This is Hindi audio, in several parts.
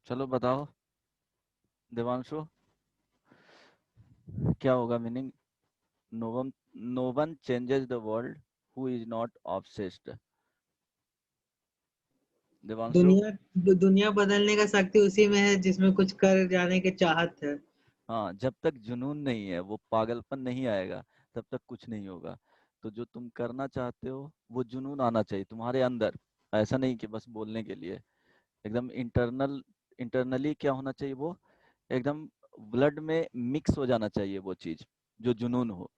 चलो बताओ देवांशु, क्या होगा meaning? No one, no one changes the world who is not obsessed. Devanshu. दुनिया दुनिया बदलने का शक्ति उसी में है जिसमें कुछ कर जाने की चाहत है। हाँ, जब तक जुनून नहीं है, वो पागलपन नहीं आएगा, तब तक कुछ नहीं होगा। तो जो तुम करना चाहते हो वो जुनून आना चाहिए तुम्हारे अंदर। ऐसा नहीं कि बस बोलने के लिए। एकदम इंटरनली क्या होना चाहिए वो? एकदम ब्लड में मिक्स हो जाना चाहिए वो चीज, जो जुनून हो।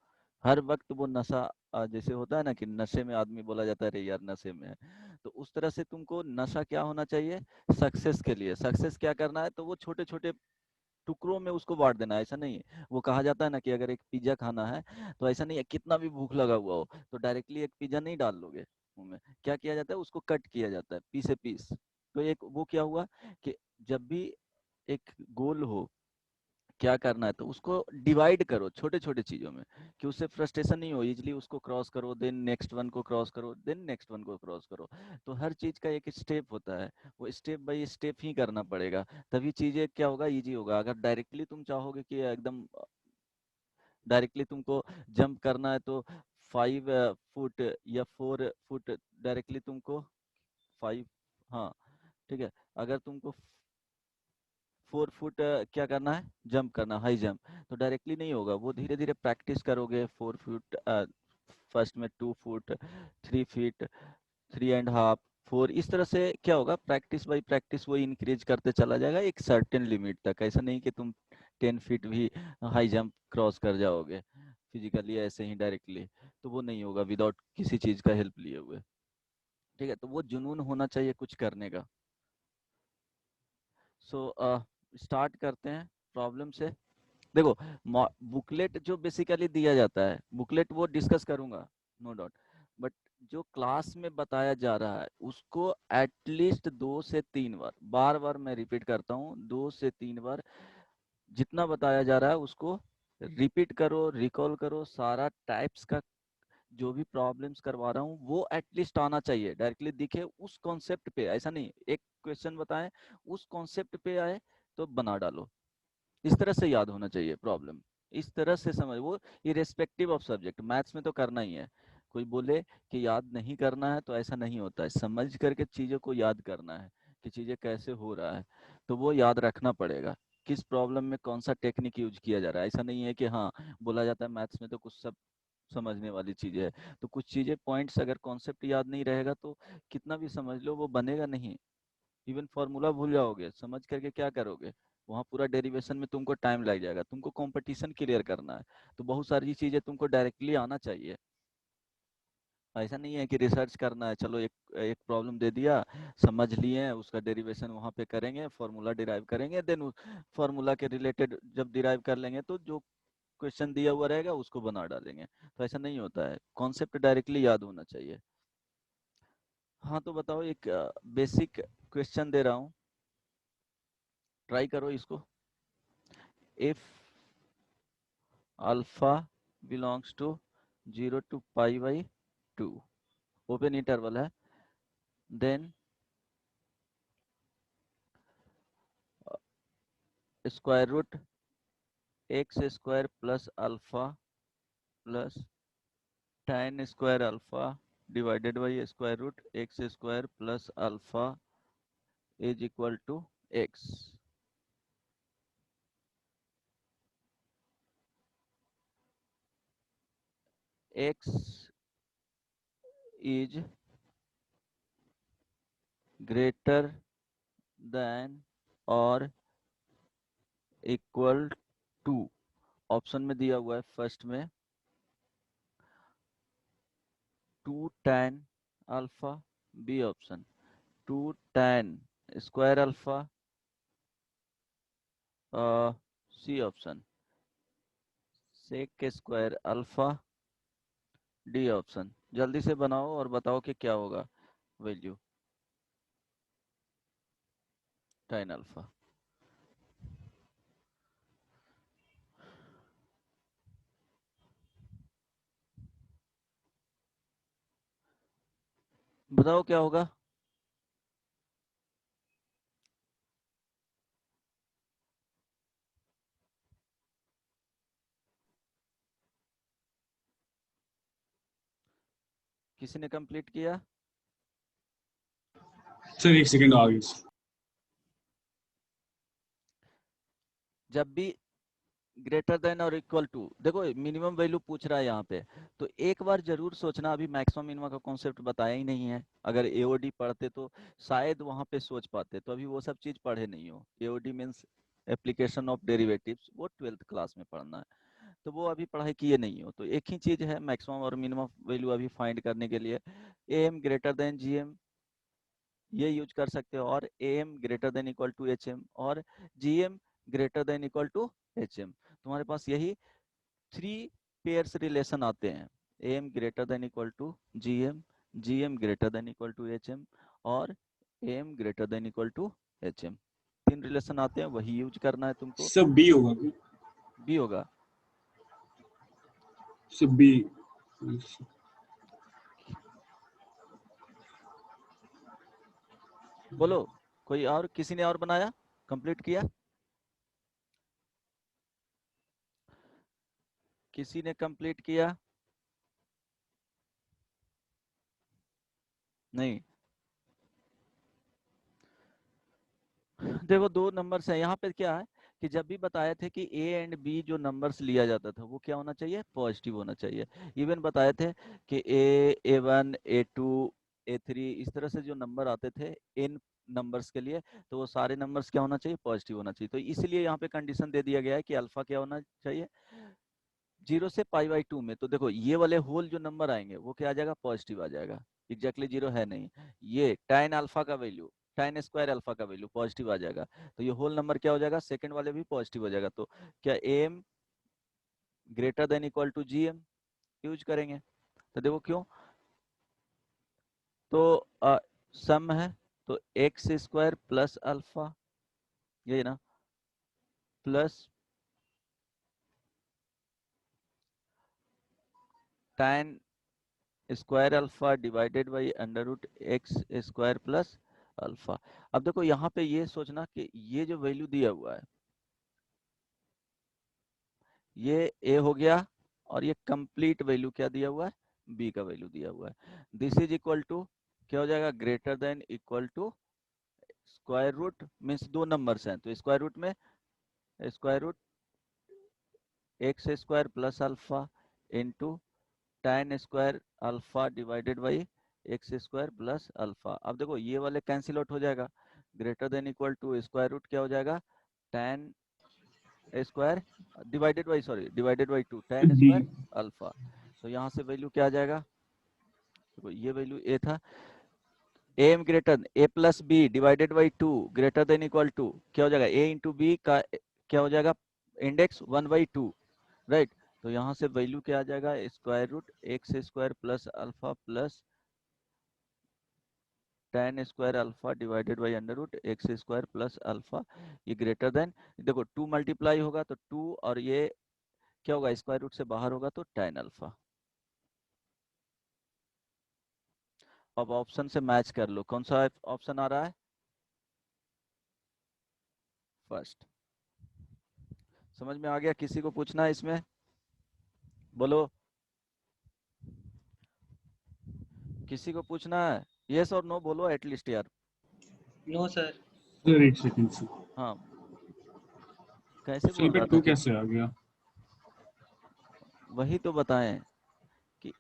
हर वक्त वो नशा, जैसे होता है ना कि नशे में आदमी बोला जाता है, अरे यार नशे में है। तो उस तरह से तुमको नशा क्या होना चाहिए? सक्सेस के लिए। सक्सेस क्या करना है? तो वो छोटे छोटे टुकड़ों में उसको बांट देना है। ऐसा नहीं है, वो कहा जाता है ना कि अगर एक पिज्जा खाना है, तो ऐसा नहीं है कितना भी भूख लगा हुआ हो तो डायरेक्टली एक पिज्जा नहीं डाल लोगे मुंह में। क्या किया जाता है? उसको कट किया जाता है पीसे पीस। तो एक वो क्या हुआ कि जब भी एक गोल हो, क्या करना है तो उसको डिवाइड करो छोटे छोटे चीजों में, कि उससे फ्रस्ट्रेशन नहीं हो, इजिली उसको क्रॉस करो, देन नेक्स्ट वन को क्रॉस करो, देन नेक्स्ट वन को क्रॉस करो। तो हर चीज का एक स्टेप होता है, वो स्टेप बाय स्टेप ही करना पड़ेगा। तभी चीजें क्या होगा, इजी होगा। अगर डायरेक्टली तुम चाहोगे कि एकदम डायरेक्टली तुमको जंप करना है, तो 5 फुट या 4 फुट डायरेक्टली तुमको 5, हाँ ठीक है। अगर तुमको 4 फुट क्या करना है, जंप करना, हाई जंप, तो डायरेक्टली नहीं होगा। वो धीरे धीरे प्रैक्टिस करोगे। 4 फुट, फर्स्ट में 2 फुट, 3 फीट, 3.5, 4, इस तरह से क्या होगा, प्रैक्टिस बाई प्रैक्टिस वो इंक्रीज करते चला जाएगा एक सर्टेन लिमिट तक। ऐसा नहीं कि तुम 10 फीट भी हाई जंप क्रॉस कर जाओगे फिजिकली ऐसे ही डायरेक्टली। तो वो नहीं होगा विदाउट किसी चीज का हेल्प लिए हुए। ठीक है, तो वो जुनून होना चाहिए कुछ करने का। सो स्टार्ट करते हैं प्रॉब्लम से। देखो, बुकलेट जो बेसिकली दिया जाता है, बुकलेट वो डिस्कस करूंगा, नो डाउट। बट जो क्लास में बताया जा रहा है उसको एटलीस्ट 2 से 3 बार, बार बार मैं रिपीट करता हूँ, 2 से 3 बार जितना बताया जा रहा है उसको रिपीट करो, रिकॉल करो। सारा टाइप्स का जो भी प्रॉब्लम्स करवा रहा हूँ वो एटलीस्ट आना चाहिए, डायरेक्टली दिखे उस कॉन्सेप्ट पे। ऐसा नहीं एक क्वेश्चन बताएं, उस कॉन्सेप्ट पे आए तो बना डालो। इस तरह से याद होना चाहिए प्रॉब्लम, इस तरह से समझ वो, इरेस्पेक्टिव ऑफ सब्जेक्ट। मैथ्स में तो करना ही है। कोई बोले कि याद नहीं करना है, तो ऐसा नहीं होता है। समझ करके चीज़ों को याद करना है कि चीज़ें कैसे हो रहा है, तो वो याद रखना पड़ेगा। किस प्रॉब्लम में कौन सा टेक्निक यूज किया जा रहा है। ऐसा नहीं है कि हाँ, बोला जाता है मैथ्स में तो कुछ सब समझने वाली चीज़ें है, तो कुछ चीज़ें पॉइंट्स अगर कॉन्सेप्ट याद नहीं रहेगा तो कितना भी समझ लो वो बनेगा नहीं। इवन फॉर्मूला भूल जाओगे, समझ करके क्या करोगे? वहाँ पूरा डेरिवेशन में तुमको टाइम लग जाएगा। तुमको कंपटीशन क्लियर करना है, तो बहुत सारी चीजें तुमको डायरेक्टली आना चाहिए। ऐसा नहीं है कि रिसर्च करना है, चलो एक एक प्रॉब्लम दे दिया, समझ लिए, उसका डेरिवेशन वहाँ पे करेंगे, फॉर्मूला डिराइव करेंगे, देन फॉर्मूला के रिलेटेड जब डिराइव कर लेंगे तो जो क्वेश्चन दिया हुआ रहेगा उसको बना डालेंगे। तो ऐसा नहीं होता है, कॉन्सेप्ट डायरेक्टली याद होना चाहिए। हाँ तो बताओ, एक बेसिक क्वेश्चन दे रहा हूँ, ट्राई करो इसको। If alpha belongs to 0 to π/2, open interval है, then square root x² plus alpha plus tan square alpha divided by square root x² plus alpha is equal to x। x is greater than और इक्वल टू, ऑप्शन में दिया हुआ है फर्स्ट में 2 tan अल्फा, B option 2 tan square alpha, C option sec square alpha, D option. जल्दी से बनाओ और बताओ कि क्या होगा वैल्यू tan अल्फा। बताओ क्या होगा। किसी ने कंप्लीट किया? सर एक सेकंड आ गई सर। जब भी ग्रेटर देन और इक्वल टू, देखो मिनिमम वैल्यू पूछ रहा है यहाँ पे, तो एक बार जरूर सोचना, अभी मैक्सिमम मिनिमम का कॉन्सेप्ट बताया ही नहीं है। अगर एओडी पढ़ते तो शायद वहाँ पे सोच पाते, तो अभी वो सब चीज पढ़े नहीं हो। AOD means application of derivatives, वो 12th क्लास में पढ़ना है, तो वो अभी पढ़ाई किए नहीं हो। तो एक ही चीज है मैक्सिमम और मिनिमम वैल्यू अभी फाइंड करने के लिए, एम ग्रेटर देन जीएम ये यूज कर सकते हो, और M greater than equal to H M, और GM greater than equal to H M. तुम्हारे पास यही 3 पेयर्स रिलेशन आते हैं, M greater than equal to GM, GM greater than equal to H M, और M greater than equal to H M. 3 relation आते हैं, वही यूज करना है तुमको। सब बी होगा क्या? बी होगा। सब बी। बोलो, कोई और, किसी ने और बनाया, कंप्लीट किया? किसी ने कंप्लीट किया? नहीं। देखो 2 नंबर्स है यहाँ पे, क्या है कि जब भी बताए थे कि ए एंड बी जो नंबर्स लिया जाता था वो क्या होना चाहिए, पॉजिटिव होना चाहिए। इवन बताए थे कि A1 A2 A3 इस तरह से जो नंबर आते थे इन नंबर्स के लिए, तो वो सारे नंबर्स क्या होना चाहिए, पॉजिटिव होना चाहिए। तो इसलिए यहाँ पे कंडीशन दे दिया गया है कि अल्फा क्या होना चाहिए, 0 से π/2 में। तो देखो ये वाले होल जो नंबर आएंगे वो क्या आ जाएगा, पॉजिटिव आ जाएगा। एग्जैक्टली 0 है नहीं, ये tan अल्फा का वैल्यू, tan स्क्वायर अल्फा का वैल्यू पॉजिटिव आ जाएगा, तो ये होल नंबर क्या हो जाएगा, सेकंड वाले भी पॉजिटिव हो जाएगा। तो क्या M greater than equal to GM use करेंगे। तो देखो क्यों, तो सम है, तो एक्स स्क्वायर प्लस अल्फा, यही ना, plus tan square alpha divided by under root x square plus alpha. अब देखो यहाँ पे ये सोचना कि ये जो वैल्यू दिया हुआ है ये ए हो गया, और ये कंप्लीट वैल्यू क्या दिया हुआ है, बी का वैल्यू दिया हुआ है। दिस इज इक्वल टू क्या हो जाएगा, greater than equal to square root, means 2 numbers हैं तो स्क्वायर रूट में square root x square plus alpha into tan square alpha divided by x square plus alpha. अब देखो ये वाले कैंसिल आउट हो जाएगा, greater than equal to square root क्या हो जाएगा, tan square divided by, sorry divided by 2 tan B. Square alpha. तो यहाँ से वैल्यू क्या आ जाएगा, देखो ये वैल्यू ए था, M greater A plus B divided by 2 greater than equal to क्या हो जाएगा, ए इंटू बी का क्या हो जाएगा, इंडेक्स 1/2, राइट। तो यहाँ से वैल्यू क्या आ जाएगा, square root x square plus alpha plus tan square alpha divided by under root x square plus alpha, ये ग्रेटर देन, देखो 2 मल्टीप्लाई होगा तो 2, और ये क्या होगा, स्क्वायर रूट से बाहर होगा तो tan अल्फा। अब ऑप्शन से मैच कर लो, कौन सा ऑप्शन आ रहा है, फर्स्ट। समझ में आ गया, किसी को पूछना है इसमें, बोलो, किसी को पूछना है, यस और नो बोलो एटलीस्ट यार। No sir. सर एक सेकंड सर। हाँ, कैसे सर बोल पे रहा था टू कि, कैसे आ गया? वही तो बताएं कि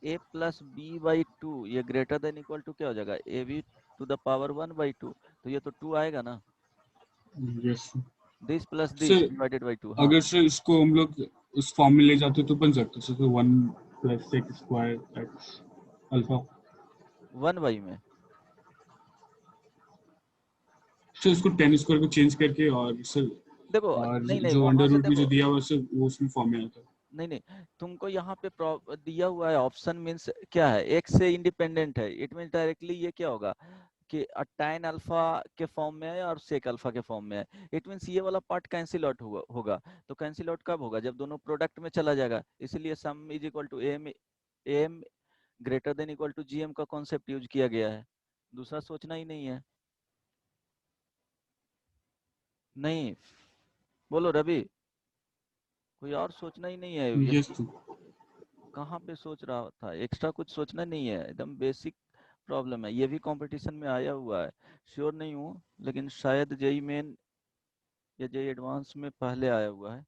a प्लस बी बाई 2 ये ग्रेटर देन इक्वल टू क्या हो जाएगा, A B to the power 1/2, तो ये तो 2 आएगा ना, yes this plus this sir. Divided by 2। हाँ, अगर सर इसको हम लोग उस फॉर्म में ले जाते तो बन सकता सर, तो 1 plus x square x alpha. 1/, में सर इसको टेन स्क्वायर को चेंज करके, और सर देखो, और नहीं नहीं जो वहां अंडर से रूट में जो देखो, दिया हुआ सर वो उसमें फॉर्म में आता है। नहीं नहीं, तुमको यहाँ पे दिया हुआ है ऑप्शन, मीन्स क्या है, एक्स से इंडिपेंडेंट है, इट मीन्स डायरेक्टली ये क्या होगा कि tan अल्फा के फॉर्म में है और सेक अल्फा के फॉर्म में है, इट मीन्स ये वाला पार्ट कैंसिल आउट होगा। तो कैंसिल आउट कब होगा, जब दोनों प्रोडक्ट में चला जाएगा, इसलिए sum is equal to M, M greater than equal to GM का कॉन्सेप्ट यूज किया गया है, दूसरा सोचना ही नहीं है। नहीं, बोलो रवि, कोई और सोचना ही नहीं है ये, यस सर। कहाँ पे सोच रहा था, एक्स्ट्रा कुछ सोचना नहीं है, एकदम बेसिक प्रॉब्लम है। ये भी कंपटीशन में आया हुआ है, श्योर नहीं हूँ, लेकिन शायद जेई मेन या जेई एडवांस में पहले आया हुआ है।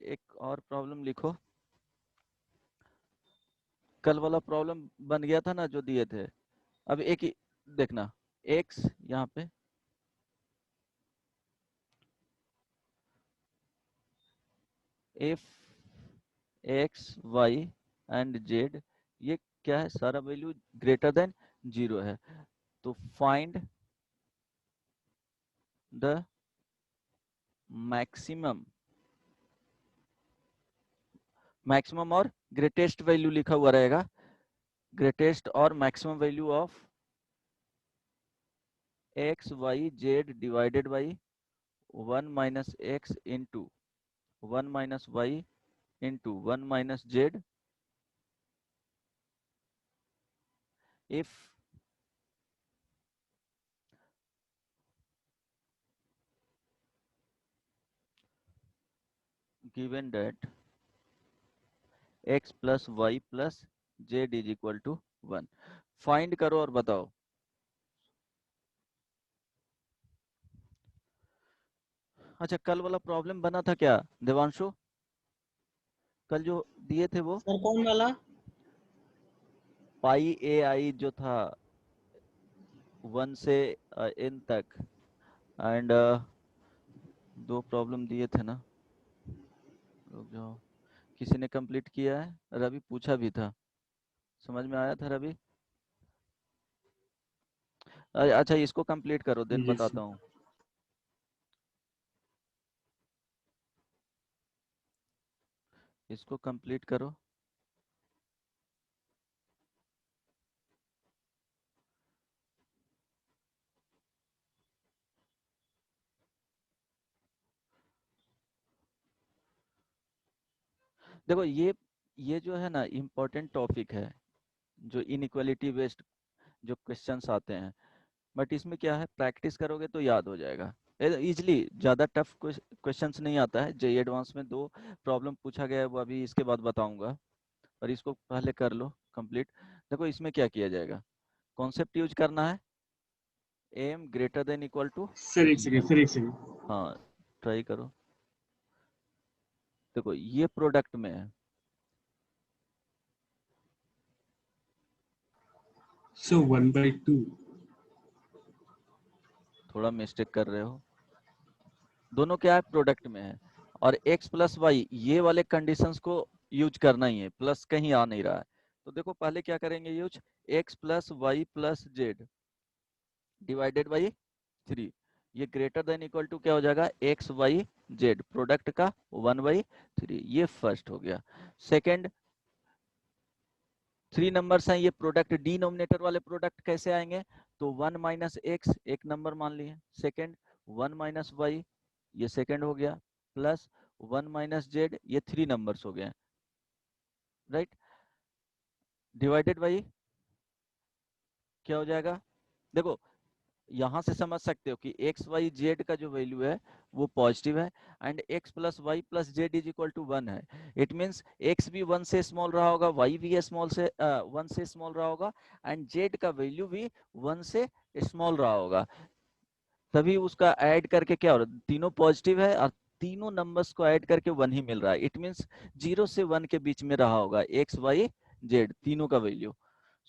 एक और प्रॉब्लम लिखो, कल वाला प्रॉब्लम बन गया था ना जो दिए थे। अब एक ही देखना, एक्स यहाँ पे if x y and z, ये क्या है, सारा वैल्यू ग्रेटर देन 0 है, तो फाइंड द मैक्सिमम, मैक्सिमम और ग्रेटेस्ट वैल्यू लिखा हुआ रहेगा, ग्रेटेस्ट और maximum value of x y z divided by 1 minus x into 1 minus y into 1 minus z if given that x plus y plus z is equal to 1। Find करो और बताओ। अच्छा, कल वाला प्रॉब्लम बना था क्या देवांशु, कल जो दिए थे वो सर कौन वाला? पाई ए आई जो था 1 से n तक, एंड दो प्रॉब्लम दिए थे ना, रुक जाओ, किसी ने कंप्लीट किया है, रवि पूछा भी था, समझ में आया था रवि? अच्छा इसको कंप्लीट करो, देन Yes, बताता sir. हूँ। इसको कंप्लीट करो। देखो ये जो है ना इम्पोर्टेंट टॉपिक है, जो इनइक्वालिटी बेस्ड जो क्वेश्चंस आते हैं, बट इसमें क्या है, प्रैक्टिस करोगे तो याद हो जाएगा इजली, ज़्यादा टफ क्वेश्चंस नहीं आता है। जेई एडवांस में 2 प्रॉब्लम पूछा गया है, वो अभी इसके बाद बताऊंगा, और इसको पहले कर लो कंप्लीट। देखो इसमें क्या किया जाएगा, कॉन्सेप्ट यूज करना है, M greater than equal to, Sir, एक second. हाँ ट्राई करो। देखो ये प्रोडक्ट में है, So 1/2. थोड़ा मिस्टेक कर रहे हो, दोनों क्या है, प्रोडक्ट में है, और x प्लस वाई ये वाले कंडीशंस को यूज करना ही है, प्लस कहीं आ नहीं रहा है। तो देखो पहले क्या करेंगे use, x plus Y plus z divided by 3, ये ग्रेटर देन इक्वल टू क्या हो जाएगा, एक्स वाई जेड प्रोडक्ट का 1/3, ये फर्स्ट हो गया। सेकंड 3 नंबर्स हैं, ये प्रोडक्ट डिनोमिनेटर वाले प्रोडक्ट कैसे आएंगे, तो 1 माइनस एक्स एक नंबर मान लिए, सेकंड 1 माइनस वाई ये सेकंड हो गया, प्लस 1 माइनस जेड ये 3 नंबर्स हो गए, राइट, डिवाइडेड बाई क्या हो जाएगा। देखो यहाँ से समझ सकते हो कि एक्स वाई जेड का जो वैल्यू है वो पॉजिटिव है, and x plus Y plus Z is equal to 1 है। इट मीन्स एक्स भी 1 से स्मॉल रहा होगा, वाई भी स्मॉल से 1 से स्मॉल रहा होगा, एंड जेड का वैल्यू भी 1 से स्मॉल रहा होगा, तभी उसका ऐड करके क्या हो रहा है, तीनों पॉजिटिव है और तीनों नंबर्स को ऐड करके 1 ही मिल रहा है। इट मीन्स 0 से 1 के बीच में रहा होगा एक्स वाई जेड तीनों का वैल्यू।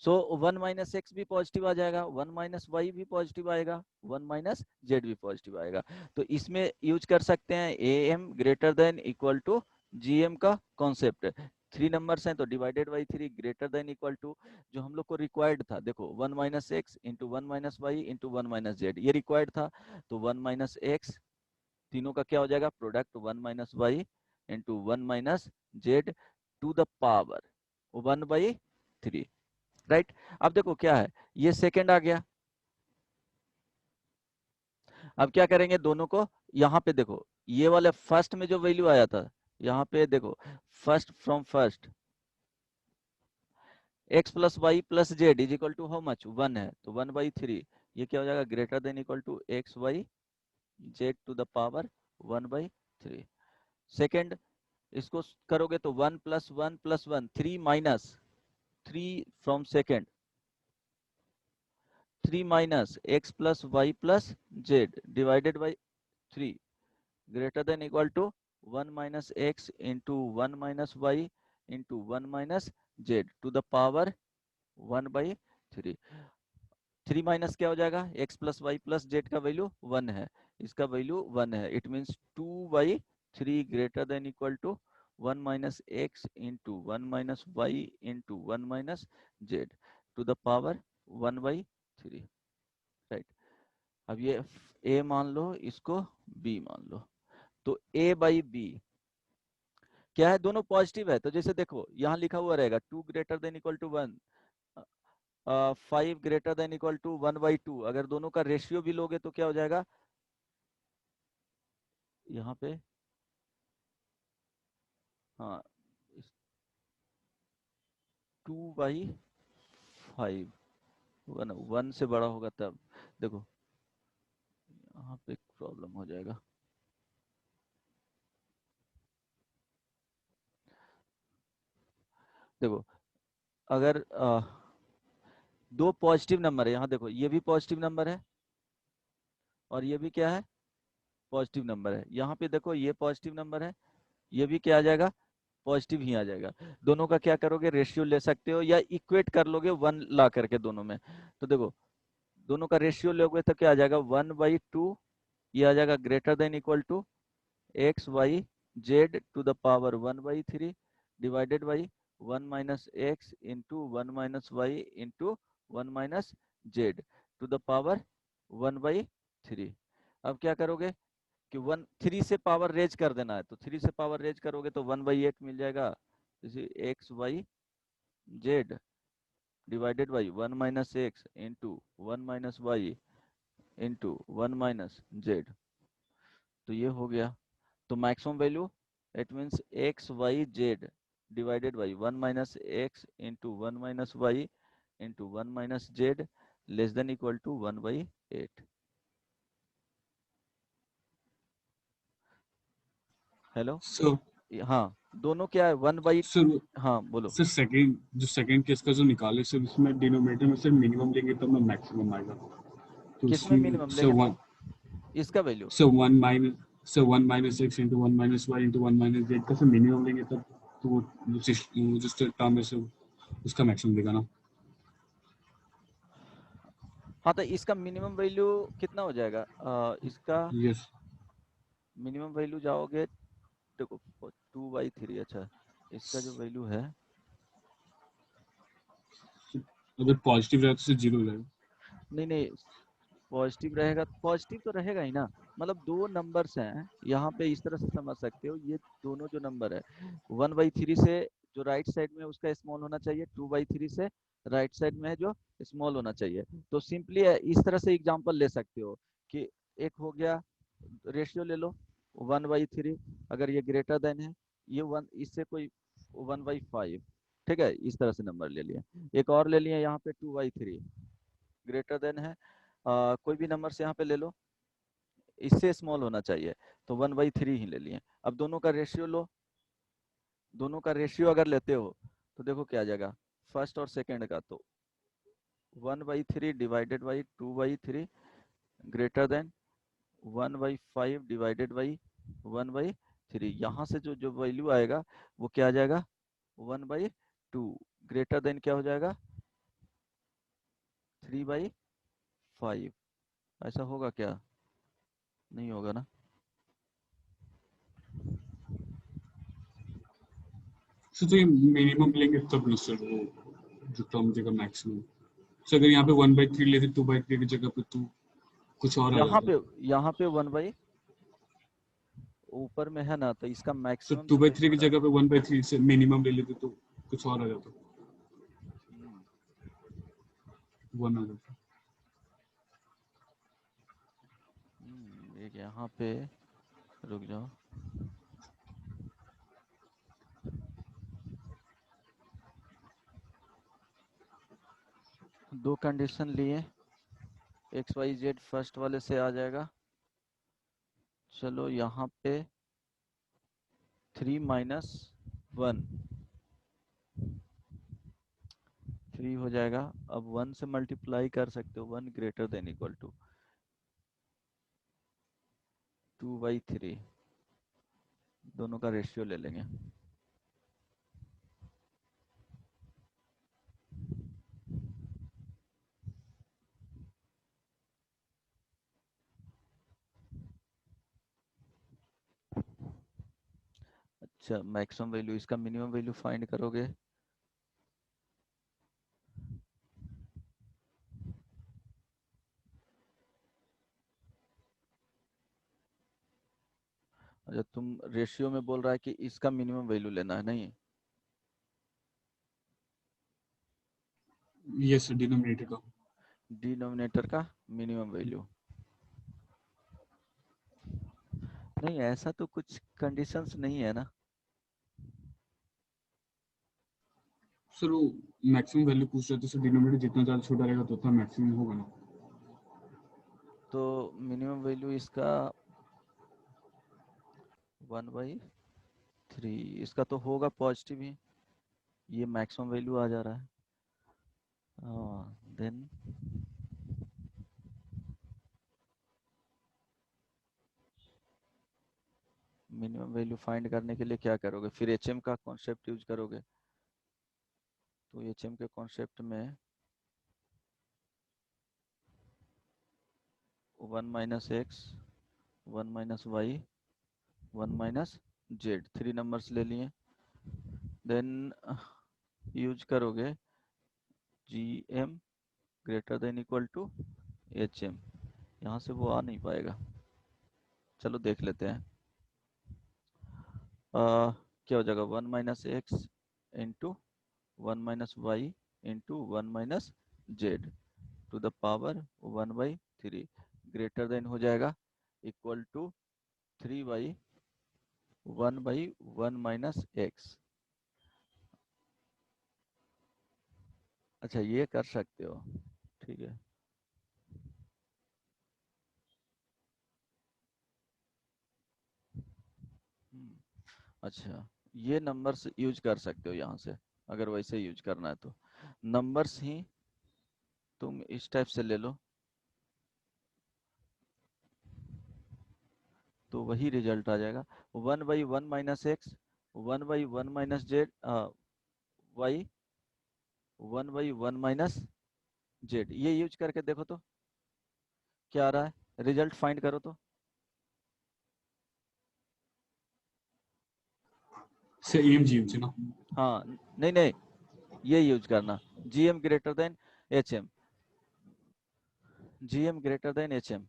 सो 1 माइनस एक्स भी पॉजिटिव आ जाएगा, 1 माइनस वाई भी पॉजिटिव आएगा, 1 माइनस जेड भी पॉजिटिव आएगा। तो इसमें यूज कर सकते हैं A M greater than equal to G M का कॉन्सेप्ट। 3 नंबर्स हैं तो divided by 3 greater than equal to, जो हम लोग को रिक्वायर्ड था, देखो 1 minus x into 1 minus y into 1 minus Z ये रिक्वायर्ड था, तो 1 माइनस एक्स तीनों का क्या हो जाएगा, product 1 minus y into 1 minus z to the power 1/3, right. अब देखो क्या है, ये सेकंड आ गया, अब क्या करेंगे दोनों को, यहाँ पे देखो ये वाले फर्स्ट में जो वैल्यू आया था, यहाँ पे देखो first from first x plus Y plus Z is equal to how much 1 है, तो 1/3, ये क्या हो जाएगा, greater than equal to x y z to the power 1/3। Second इसको करोगे तो 1 + 1 + 1 3 minus 3 from second 3 minus x + y + z divided by 3 greater than equal to 1 minus x into 1 minus y into 1 minus z to the power 1/3। 3 minus क्या हो जाएगा, x + y + z का वैल्यू 1 है, इसका वैल्यू 1 है। It means 2/3 greater than equal to 1 minus x into 1 minus y into 1 minus z to the power 1/3। Right, अब ये a मान लो, इसको b मान लो, तो a/b क्या है, दोनों पॉजिटिव है। तो जैसे देखो यहाँ लिखा हुआ रहेगा 2 greater than equal to 1, 5 greater than equal to 1/2। अगर दोनों का रेशियो भी लोगे तो क्या हो जाएगा, यहाँ पे हाँ 2/5, 1 से बड़ा होगा तब। देखो यहाँ पे प्रॉब्लम हो जाएगा, देखो अगर दो पॉजिटिव नंबर है, यहाँ देखो ये भी पॉजिटिव नंबर है और ये भी क्या है, पॉजिटिव नंबर है। यहाँ पे देखो ये पॉजिटिव नंबर है, ये भी क्या आ जाएगा, पॉजिटिव ही आ जाएगा। दोनों का क्या करोगे, रेशियो ले सकते हो या इक्वेट कर लोगे 1 ला करके दोनों में। तो देखो दोनों का रेशियो लोगे तो क्या आ जाएगा, 1/2 ये आ जाएगा greater than equal to xy/z to the power 1/3 divided by 1 minus x into 1 minus y into 1 minus z to the power 1/3। अब क्या करोगे कि 3 से पावर रेज कर देना है, तो 3 से पावर रेज करोगे तो 1/8 मिल जाएगा, जैसे xy/z divided by 1 minus x into 1 minus y into 1 minus z। तो ये हो गया, तो maximum value it means xy/z divided by 1 minus x into 1 minus y into 1 minus z less than equal to 1/8। Hello, sir हाँ दोनों क्या है 1/, सर हाँ बोलो। सर सेकंड जो सेकंड केस का जो निकाले सर, इसमें डिनोमिनेटर में सर मिनिमम लेंगे तब में मैक्सिमम आएगा। तो किसमें इसमें मिनिमम सर लेंगे, वन इसका value sir 1 minus x into 1 minus y into 1 minus z का सर मिनिमम लेंगे तब तो वो जो टर्म है सर उसका मैक्सिमम देगा ना। हाँ तो इसका मिनिमम वैल्यू कितना हो जाएगा, इसका यस मिनिमम वैल्यू जाओगे, देखो 2/3, अच्छा इसका जो वैल्यू है, अगर पॉजिटिव रहे तो सर जीरो हो जाएगा। नहीं नहीं पॉजिटिव रहेगा, पॉजिटिव तो रहेगा ही ना, मतलब दो नंबर्स हैं यहाँ पे, इस तरह से समझ सकते हो, ये दोनों जो नंबर है 1/3 से जो राइट साइड में है, उसका स्मॉल होना चाहिए, 2/3 से राइट साइड में है जो स्मॉल होना चाहिए। तो सिंपली इस तरह से एग्जांपल ले सकते हो कि एक हो गया, रेशियो ले लो 1/3, अगर ये ग्रेटर देन है, ये 1 इससे कोई 1/5, ठीक है, इस तरह से नंबर ले लिया। एक और ले लिया यहाँ पे 2/3 ग्रेटर देन है, कोई भी नंबर से यहाँ पे ले लो, इससे स्मॉल होना चाहिए, तो 1/3 ही ले लिए। अब दोनों का रेशियो लो, दोनों का रेशियो अगर लेते हो तो देखो क्या आ जाएगा, फर्स्ट और सेकंड का, तो 1/3 divided by 2/3 greater then 1/5 divided by 1/3। यहाँ से जो जो वैल्यू आएगा वो क्या आ जाएगा, 1/2 ग्रेटर देन क्या हो जाएगा, 3/5। ऐसा होगा क्या, नहीं होगा ना। सर तो ये मिनिमम लेंगे तब ना सर वो जो टर्म देगा मैक्सिमम। सर अगर यहाँ पे 1/3 लेते 2/3 की जगह पे तो कुछ और आ यहाँ जाता। पे यहाँ पे 1/, ऊपर में है ना, तो इसका सर मैक्सिमम जो 2/3 वैल्यू की था, जगह पे 1/3 से मिनिमम ले लेते तो कुछ और आ जाता, हम्म, 1 आ जाता। एक यहाँ पे, रुक जाओ, दो कंडीशन लिए, XYZ फर्स्ट वाले से आ जाएगा। चलो यहाँ पे 3 माइनस 1 3 हो जाएगा। अब 1 से मल्टीप्लाई कर सकते हो, 1 ग्रेटर देन इक्वल टू 2/3, दोनों का रेशियो ले लेंगे। अच्छा, मैक्सिमम वैल्यू, इसका मिनिमम वैल्यू फाइंड करोगे। अच्छा, तुम रेशियो में बोल रहा है कि इसका मिनिमम वैल्यू लेना है, नहीं? यस डिनोमिनेटर का। डिनोमिनेटर का मिनिमम वैल्यू। नहीं, ऐसा तो कुछ कंडीशंस नहीं है ना। सर वो मैक्सिमम वैल्यू पूछ रहे थे सर, डिनोमिनेटर जितना ज़्यादा छोटा रहेगा तो उतना मैक्सिमम होगा ना। तो मिनिमम वैल्यू इसका 1/3, इसका तो होगा पॉजिटिव ही, ये मैक्सिमम वैल्यू आ जा रहा है। देन मिनिमम वैल्यू फाइंड करने के लिए क्या करोगे? फिर एचएम का कॉन्सेप्ट यूज करोगे। तो एचएम के कॉन्सेप्ट में 1 minus x, 1 minus y, 1 minus z, 3 numbers ले लिए। देन यूज करोगे G M greater than equal to H M. यहाँ से वो आ नहीं पाएगा, चलो देख लेते हैं। क्या हो जाएगा? 1 minus x into 1 minus y into 1 minus z to the power 1/3 greater than हो जाएगा इक्वल टू 3/1/1 माइनस एक्स। अच्छा, ये कर सकते हो, ठीक है। अच्छा, ये नंबर्स यूज कर सकते हो यहाँ से, अगर वैसे यूज करना है तो नंबर्स ही तुम इस टाइप से ले लो, तो वही रिजल्ट आ जाएगा। 1/1 minus x, 1/1 minus z, y, 1/1 minus Z. ये यूज करके देखो तो क्या आ रहा है, रिजल्ट फाइंड करो तो। सर एम जी एम से ना। हाँ, नहीं नहीं, ये यूज करना, GM greater than H M, GM greater than H M.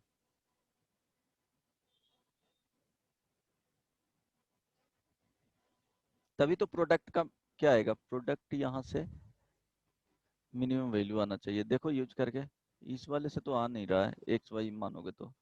तभी तो प्रोडक्ट का क्या आएगा, प्रोडक्ट यहाँ से मिनिमम वैल्यू आना चाहिए। देखो यूज करके, इस वाले से तो आ नहीं रहा है, एक्स वाई मानोगे तो।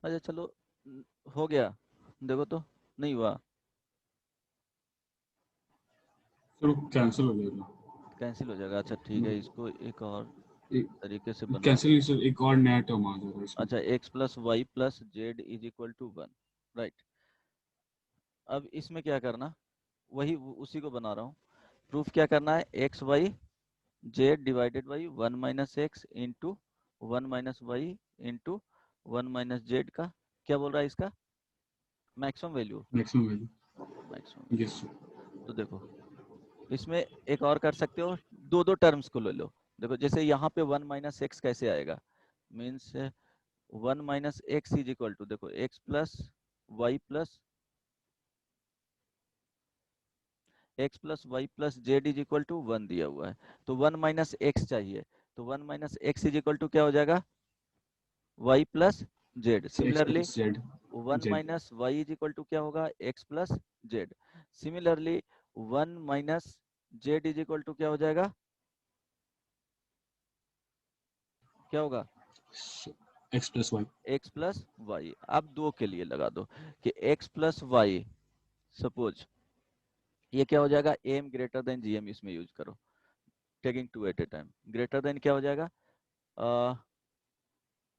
अच्छा चलो, हो गया, देखो तो, नहीं हुआ, सर वो कैंसिल हो जाएगा। कैंसिल हो जाएगा। अच्छा ठीक है, इसको एक और तरीके से कैंसिल बनवाते नहीं हैं। सर, एक और नया टर्म आ जाएगा इसमें। अच्छा, x plus Y plus Z is equal to 1, right. अब इसमें क्या करना, वही उसी को बना रहा हूँ। प्रूफ क्या करना है, x y z divided by 1 minus x into 1 minus y into 1 minus z का क्या बोल रहा है, इसका maximum value. Maximum value. Maximum yes value, sir. तो देखो इसमें एक और कर सकते हो, दो दो टर्म्स को ले लो। देखो जैसे यहाँ पे 1 माइनस एक्स कैसे आएगा, means 1 minus x is equal to, देखो X plus Y plus x plus Y plus Z is equal to 1 दिया हुआ है, तो 1 माइनस एक्स चाहिए, तो 1 minus x is equal to क्या हो जाएगा, y plus z. X similarly plus z 1 z minus y is equal to क्या होगा, x plus z. Similarly 1 minus z is equal to क्या हो जाएगा, क्या होगा, x plus y. x plus y. अब दो के लिए लगा दो कि x प्लस वाई, सपोज ये क्या हो जाएगा, एम ग्रेटर देन जीएम, इसमें यूज करो, taking two at a time. Greater than क्या हो जाएगा,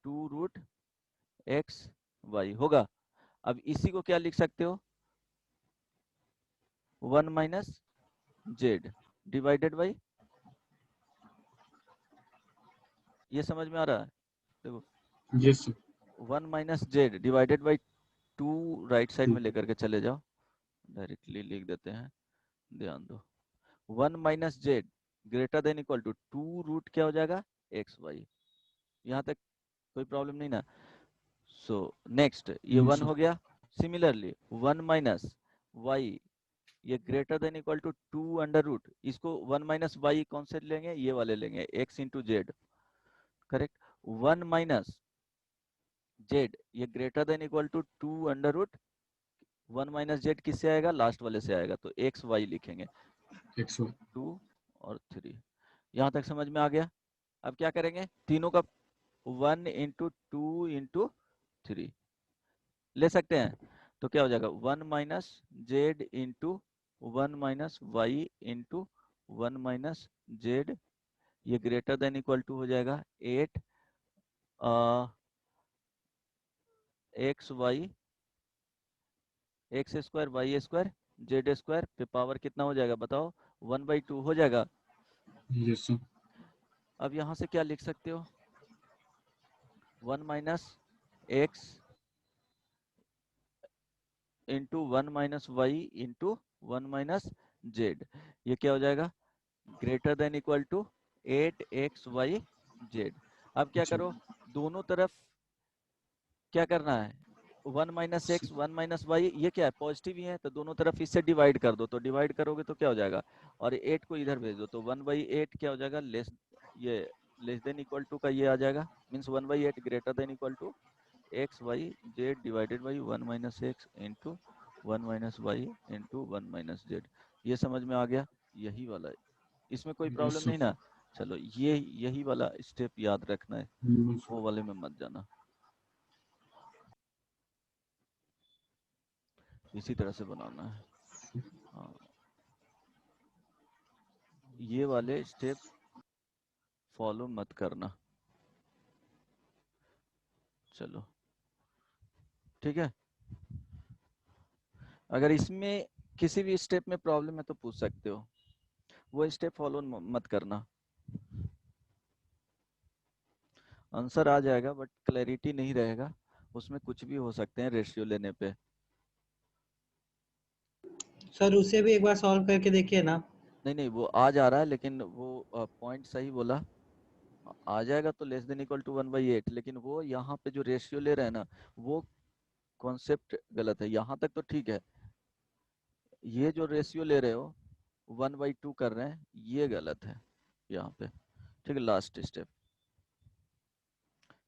2 रूट एक्स वाई होगा। अब इसी को क्या लिख सकते हो, 1 माइनस जेड डिवाइडेड बाई, ये समझ में आ रहा है, देखो yes sir. 1 minus Z divided by 2, right side 2 में लेकर के चले जाओ, डायरेक्टली लिख देते हैं, ध्यान दो। 1 minus z greater than equal to 2 root क्या हो जाएगा, एक्स वाई। यहाँ तक कोई प्रॉब्लम नहीं ना। सो नेक्स्ट ये 1 सर। हो गया। सिमिलरली 1 माइनस वाई, ये greater than equal to 2 under root, इसको 1 माइनस वाई कौन से लेंगे, ये वाले लेंगे, X into Z, correct. 1 minus Z ये greater than equal to 2 under root, 1 minus Z किससे आएगा, लास्ट वाले से आएगा, तो एक्स वाई लिखेंगे, एक्स वाई। 2 और 3। यहाँ तक समझ में आ गया। अब क्या करेंगे, तीनों का 1 इंटू 2 इंटू 3 ले सकते हैं, तो क्या हो जाएगा, 1 minus z into 1 minus y into 1 minus Z, ये ग्रेटर देन इक्वल टू हो जाएगा 8 x y, x square y square z square पे पावर कितना हो जाएगा बताओ, 1/2 हो जाएगा। Yes sir. अब यहाँ से क्या लिख सकते हो, 1 minus x into 1 minus y into 1 minus Z, ये क्या हो जाएगा, greater than equal to 8xy z. अब क्या करो, दोनों तरफ क्या करना है, 1 माइनस एक्स 1 माइनस वाई, ये क्या है, पॉजिटिव ही है, तो दोनों तरफ इससे डिवाइड कर दो, तो डिवाइड करोगे तो क्या हो जाएगा, और 8 को इधर भेज दो, तो 1/8 क्या हो जाएगा, लेस, ये लेस देन इक्वल टू का ये आ जाएगा, means 1/8 greater than equal to x y z divided by 1 minus x into 1 minus y into 1 minus Z. ये समझ में आ गया, यही वाला है, इसमें कोई यस प्रॉब्लम नहीं सर। ना। चलो ये यही वाला स्टेप याद रखना है, वो वाले में मत जाना, इसी तरह से बनाना है। हाँ, ये वाले स्टेप फॉलो मत करना, चलो ठीक है। अगर इसमें किसी भी स्टेप में प्रॉब्लम है तो पूछ सकते हो, वो स्टेप फॉलो मत करना, आंसर आ जाएगा बट क्लैरिटी नहीं रहेगा, उसमें कुछ भी हो सकते हैं रेशियो लेने पे। सर उसे भी एक बार सॉल्व करके देखिए ना। नहीं नहीं वो आ जा रहा है, लेकिन वो पॉइंट सही बोला, आ जाएगा तो लेस देन इक्वल टू 1/8, लेकिन वो यहाँ पे जो रेशियो ले रहे हैं ना, वो कॉन्सेप्ट गलत है। यहाँ तक तो ठीक है, ये जो रेशियो ले रहे हो 1/2 कर रहे हैं, ये गलत है यहाँ पे, ठीक है। लास्ट स्टेप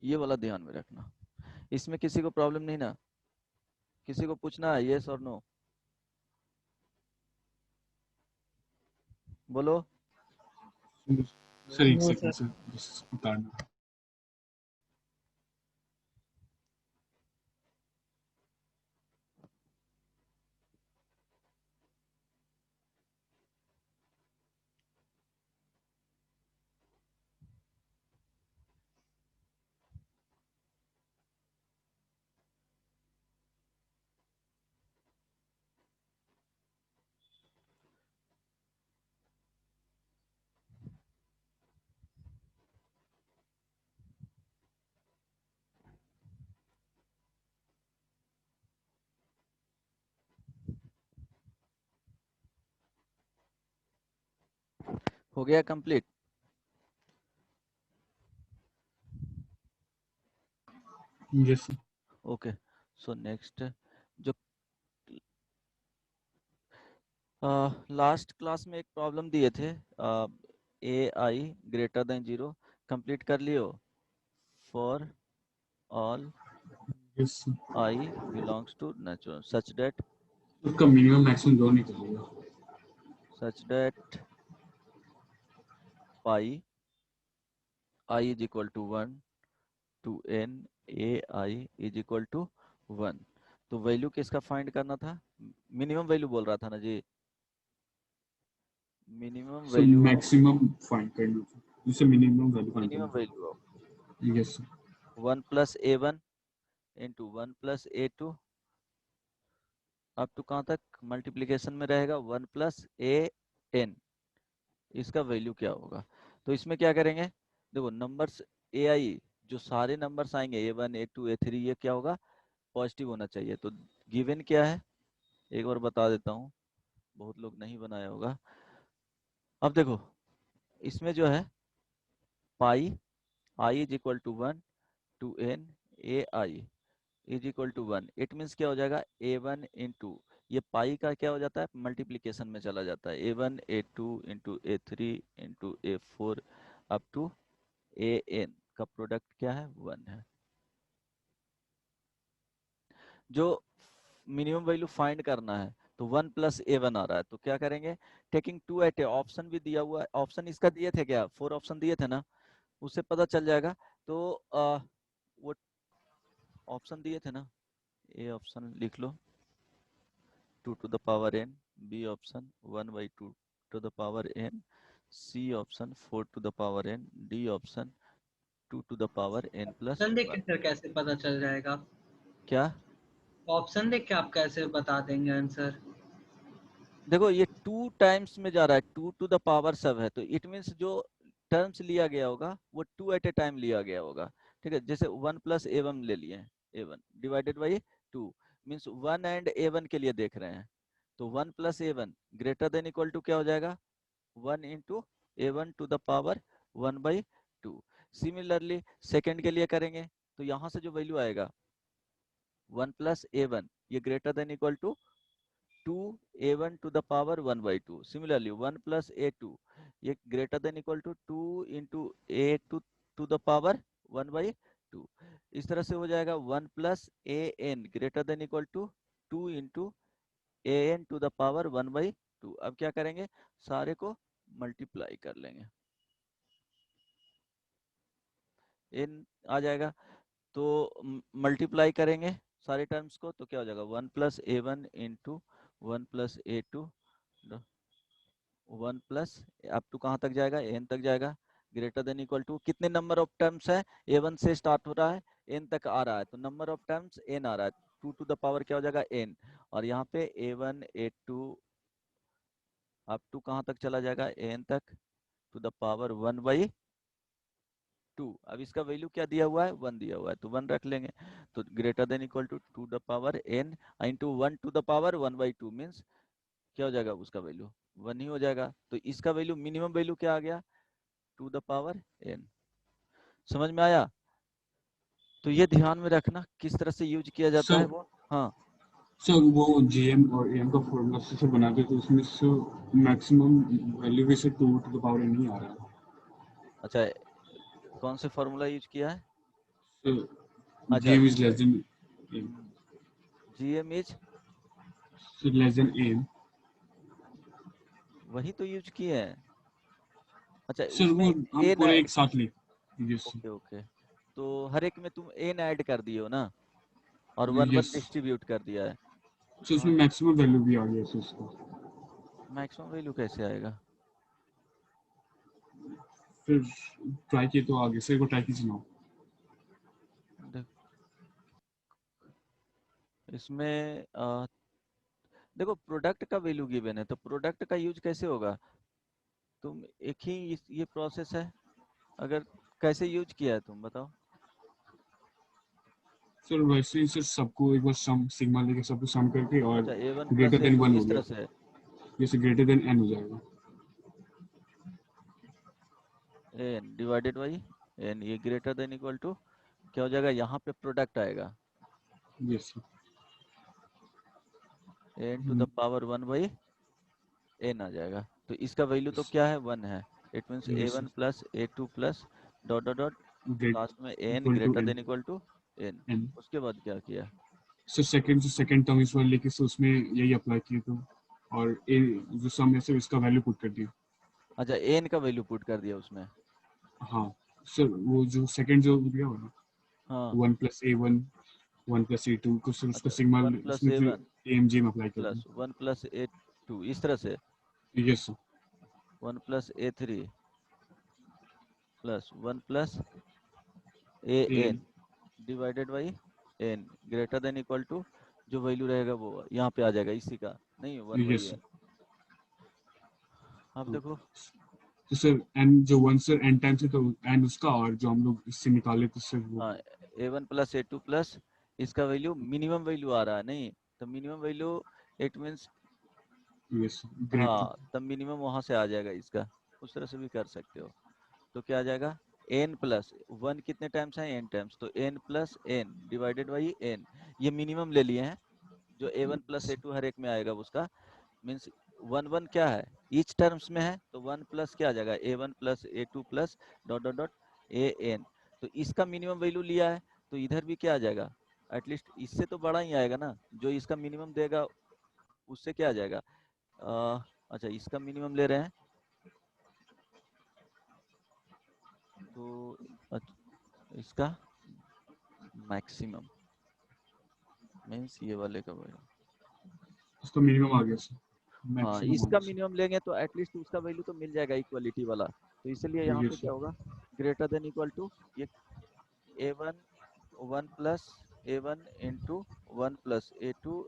ये वाला ध्यान में रखना, इसमें किसी को प्रॉब्लम नहीं ना, किसी को पूछना है यस और नो, बोलो। सर एक नो सेकंड सर। सर, बस उतारना। हो गया complete. Yes sir. Okay, so next जो लास्ट क्लास में एक प्रॉब्लम दिए थे, A I greater than 0, complete कर लियो। For all yes I belongs to natural उसका मिनिमम मैक्सिमम दो निकलेगा। such that pi I is equal to 1 to n a I is equal to 1। तो वैल्यू किसका फाइंड करना था? मिनिमम वैल्यू बोल रहा था ना जी, minimum so value of, maximum find करना था, जिससे मिनिमम वैल्यू फाइंड मिनिमम करना वैल्यू ऑफ था। Yes 1 plus a1 into 1 plus a2 up to कहाँ तक मल्टीप्लीकेशन में रहेगा 1 प्लस an। इसका वैल्यू क्या होगा? तो इसमें क्या करेंगे, देखो नंबर्स ए आई, जो सारे नंबर्स आएंगे a1 a2 a3, ये क्या होगा? पॉजिटिव होना चाहिए। तो गिवन क्या है एक बार बता देता हूँ, बहुत लोग नहीं बनाया होगा। अब देखो इसमें जो है pi I is equal to 1 to n A I is equal to 1। It means क्या हो जाएगा a1 इंटू, ये पाई का क्या हो जाता है मल्टीप्लीकेशन में चला जाता है, a1 a2 into a3 into a4 up to an का प्रोडक्ट क्या है 1 है। जो मिनिमम वैल्यू फाइंड करना है तो 1 प्लस a1 आ रहा है, तो क्या करेंगे, टेकिंग 2 एट ए, ऑप्शन भी दिया हुआ है, ऑप्शन इसका दिए थे क्या, 4 ऑप्शन दिए थे ना, उससे पता चल जाएगा। तो वो ऑप्शन दिए थे ना, ए ऑप्शन लिख लो 2 to the power n, B option 1/2 to the power n, C option 4 to the power n, D option 2 to the power n plus option देख के 1। सर कैसे पता चल जाएगा? क्या? ऑप्शन देख के आप कैसे बता देंगे आंसर? देखो ये 2 टाइम्स में जा रहा है, 2 to the power सब है, तो इट मीन्स जो टर्म्स लिया गया होगा वो 2 एट ए टाइम लिया गया होगा। ठीक है, जैसे 1 प्लस a1 ले लिए, a1 divided by 2 means 1 and a1 के लिए देख रहे हैं, तो 1 plus a1 greater than equal to क्या हो जाएगा 1 into a1 to the power 1/2। Similarly second के लिए करेंगे तो यहाँ से जो वैल्यू आएगा 1 प्लस a1 ये greater than equal to 2a1 to the power 1/2। Similarly 1 plus a2 ये greater than equal to 2 into a2 to the power 1/2। इस तरह से हो जाएगा 1 plus an greater than equal to 2 into an to the power 1/2। अब क्या करेंगे, सारे को मल्टीप्लाई कर लेंगे, n आ जाएगा, तो मल्टीप्लाई करेंगे सारे टर्म्स को तो क्या हो जाएगा 1 plus a1 into 1 plus a2 1 plus up to कहाँ तक जाएगा n तक जाएगा, ग्रेटर देन इक्वल टू कितने नंबर ऑफ टर्म्स है, a1 से स्टार्ट हो रहा है n तक आ रहा है, तो नंबर ऑफ टर्म्स n आ रहा है, 2 टू द पावर क्या हो जाएगा n, और यहाँ पे a1 a2 अप टू कहाँ तक चला जाएगा n तक टू द पावर 1/2। अब इसका वैल्यू क्या दिया हुआ है 1 दिया हुआ है, तो 1 रख लेंगे, तो greater than equal to 2 the power n into 1 to the power 1/2 means क्या हो जाएगा उसका वैल्यू 1 ही हो जाएगा। तो इसका वैल्यू मिनिमम वैल्यू क्या आ गया 2 द पावर n। समझ में आया? तो ये ध्यान में रखना किस तरह से यूज किया जाता सो है वो। हाँ सर वो जीएम और एम का फॉर्मूला से बनाते तो उसमें से मैक्सिमम वैल्यू भी से 2 टू द पावर n ही आ रहा अच्छा, कौन से फॉर्मूला यूज किया है? है। अच्छा GM is less than AM, GM is, less than AM. वही तो यूज किए हैं। अच्छा सर उसमें वो हम एन, पूरे एक साथ ले। यस ओके ओके, तो हर एक में तुम एन ऐड कर दिए हो ना, और 1/1 यस डिस्ट्रीब्यूट कर दिया है। सर उसमें हाँ, मैक्सिमम वैल्यू भी आ गया सर उसका। मैक्सिमम वैल्यू कैसे आएगा? फिर ट्राई किए तो आगे सर को ट्राई कीजिए ना। देख, इसमें देखो प्रोडक्ट का वैल्यू गिवन है, तो प्रोडक्ट का यूज कैसे होगा, तुम एक ही ये प्रोसेस है, अगर कैसे यूज किया है तुम बताओ। सर वैसे ही सर सबको एक बार सम सिग्मा लेके सबको सम करके और अच्छा a1 greater plus then a2 one हो इस गया, तरह से है, जैसे ग्रेटर देन एन हो जाएगा। एन डिवाइडेड बाई एन, ये ग्रेटर देन इक्वल टू क्या हो जाएगा, यहाँ पे प्रोडक्ट आएगा yes sir N to the power 1/2। N आ जाएगा। तो इसका वैल्यू तो क्या है, 1 है। It means yes A1 plus A2 plus dot dot dot great last में N equal to greater n than equal to N. n उसके बाद क्या किया? सो सेकंड टर्म इस वाले लेके, सो उसमें यही अप्लाई किया तो, और ए जो सम है सर इसका वैल्यू पुट कर दिया। अच्छा, एन का वैल्यू पुट कर दिया उसमें। हाँ सर, वो जो सेकंड जो दिया हुआ ना, हाँ, 1 + A1 1 + A2 को सर उसका अच्छा, सिग्मा 1 प्लस उसमें फिर A1 AMG में अप्लाई कर प्लस दिया। 1 प्लस A2 इस तरह से, yes sir. 1 plus A3 plus 1 plus AN n divided by n greater than equal to, जो वैल्यू रहेगा वो यहाँ पे आ जाएगा इसी का, नहीं 1 बाई यस सर। एन। अब देखो, तो सर एन जो वन सर एन टाइम्स है, तो एन उसका, और जो हम लोग इससे निकाले तो सर वो। हाँ, A1 प्लस A2 प्लस इसका वैल्यू मिनिमम वैल्यू आ रहा है, नहीं तो minimum value, it means, yes great. हाँ तब मिनिमम वहां से आ जाएगा इसका। उस तरह से भी कर सकते हो। तो क्या आ जाएगा, एन प्लस वन कितने टाइम्स है, एन टाइम्स, तो n plus n divided by N, ये मिनिमम ले लिए हैं। जो A1 प्लस A2 हर एक में आएगा उसका मीन्स, 1 1 क्या है, ईच टर्म्स में है, तो 1 प्लस क्या आ जाएगा, A1 plus A2 plus dot dot dot AN। तो इसका मिनिमम वैल्यू लिया है, तो इधर भी क्या आ जाएगा, एटलीस्ट इससे तो बड़ा ही आएगा ना, जो इसका मिनिमम देगा उससे क्या आ जाएगा। अच्छा, इसका मिनिमम ले रहे हैं, तो इसका मैक्सिमम मीन्स ये वाले का वैल्यू। उसका मिनिमम आ गया सर, हाँ, मैक्सिमम आ इसका गया मिनिमम लेंगे तो एटलीस्ट उसका वैल्यू तो मिल जाएगा इक्वलिटी वाला। तो इसलिए सर। यहाँ पे यस क्या सर। होगा, ग्रेटर देन इक्वल टू ये A1 1 plus A1 into 1 plus A2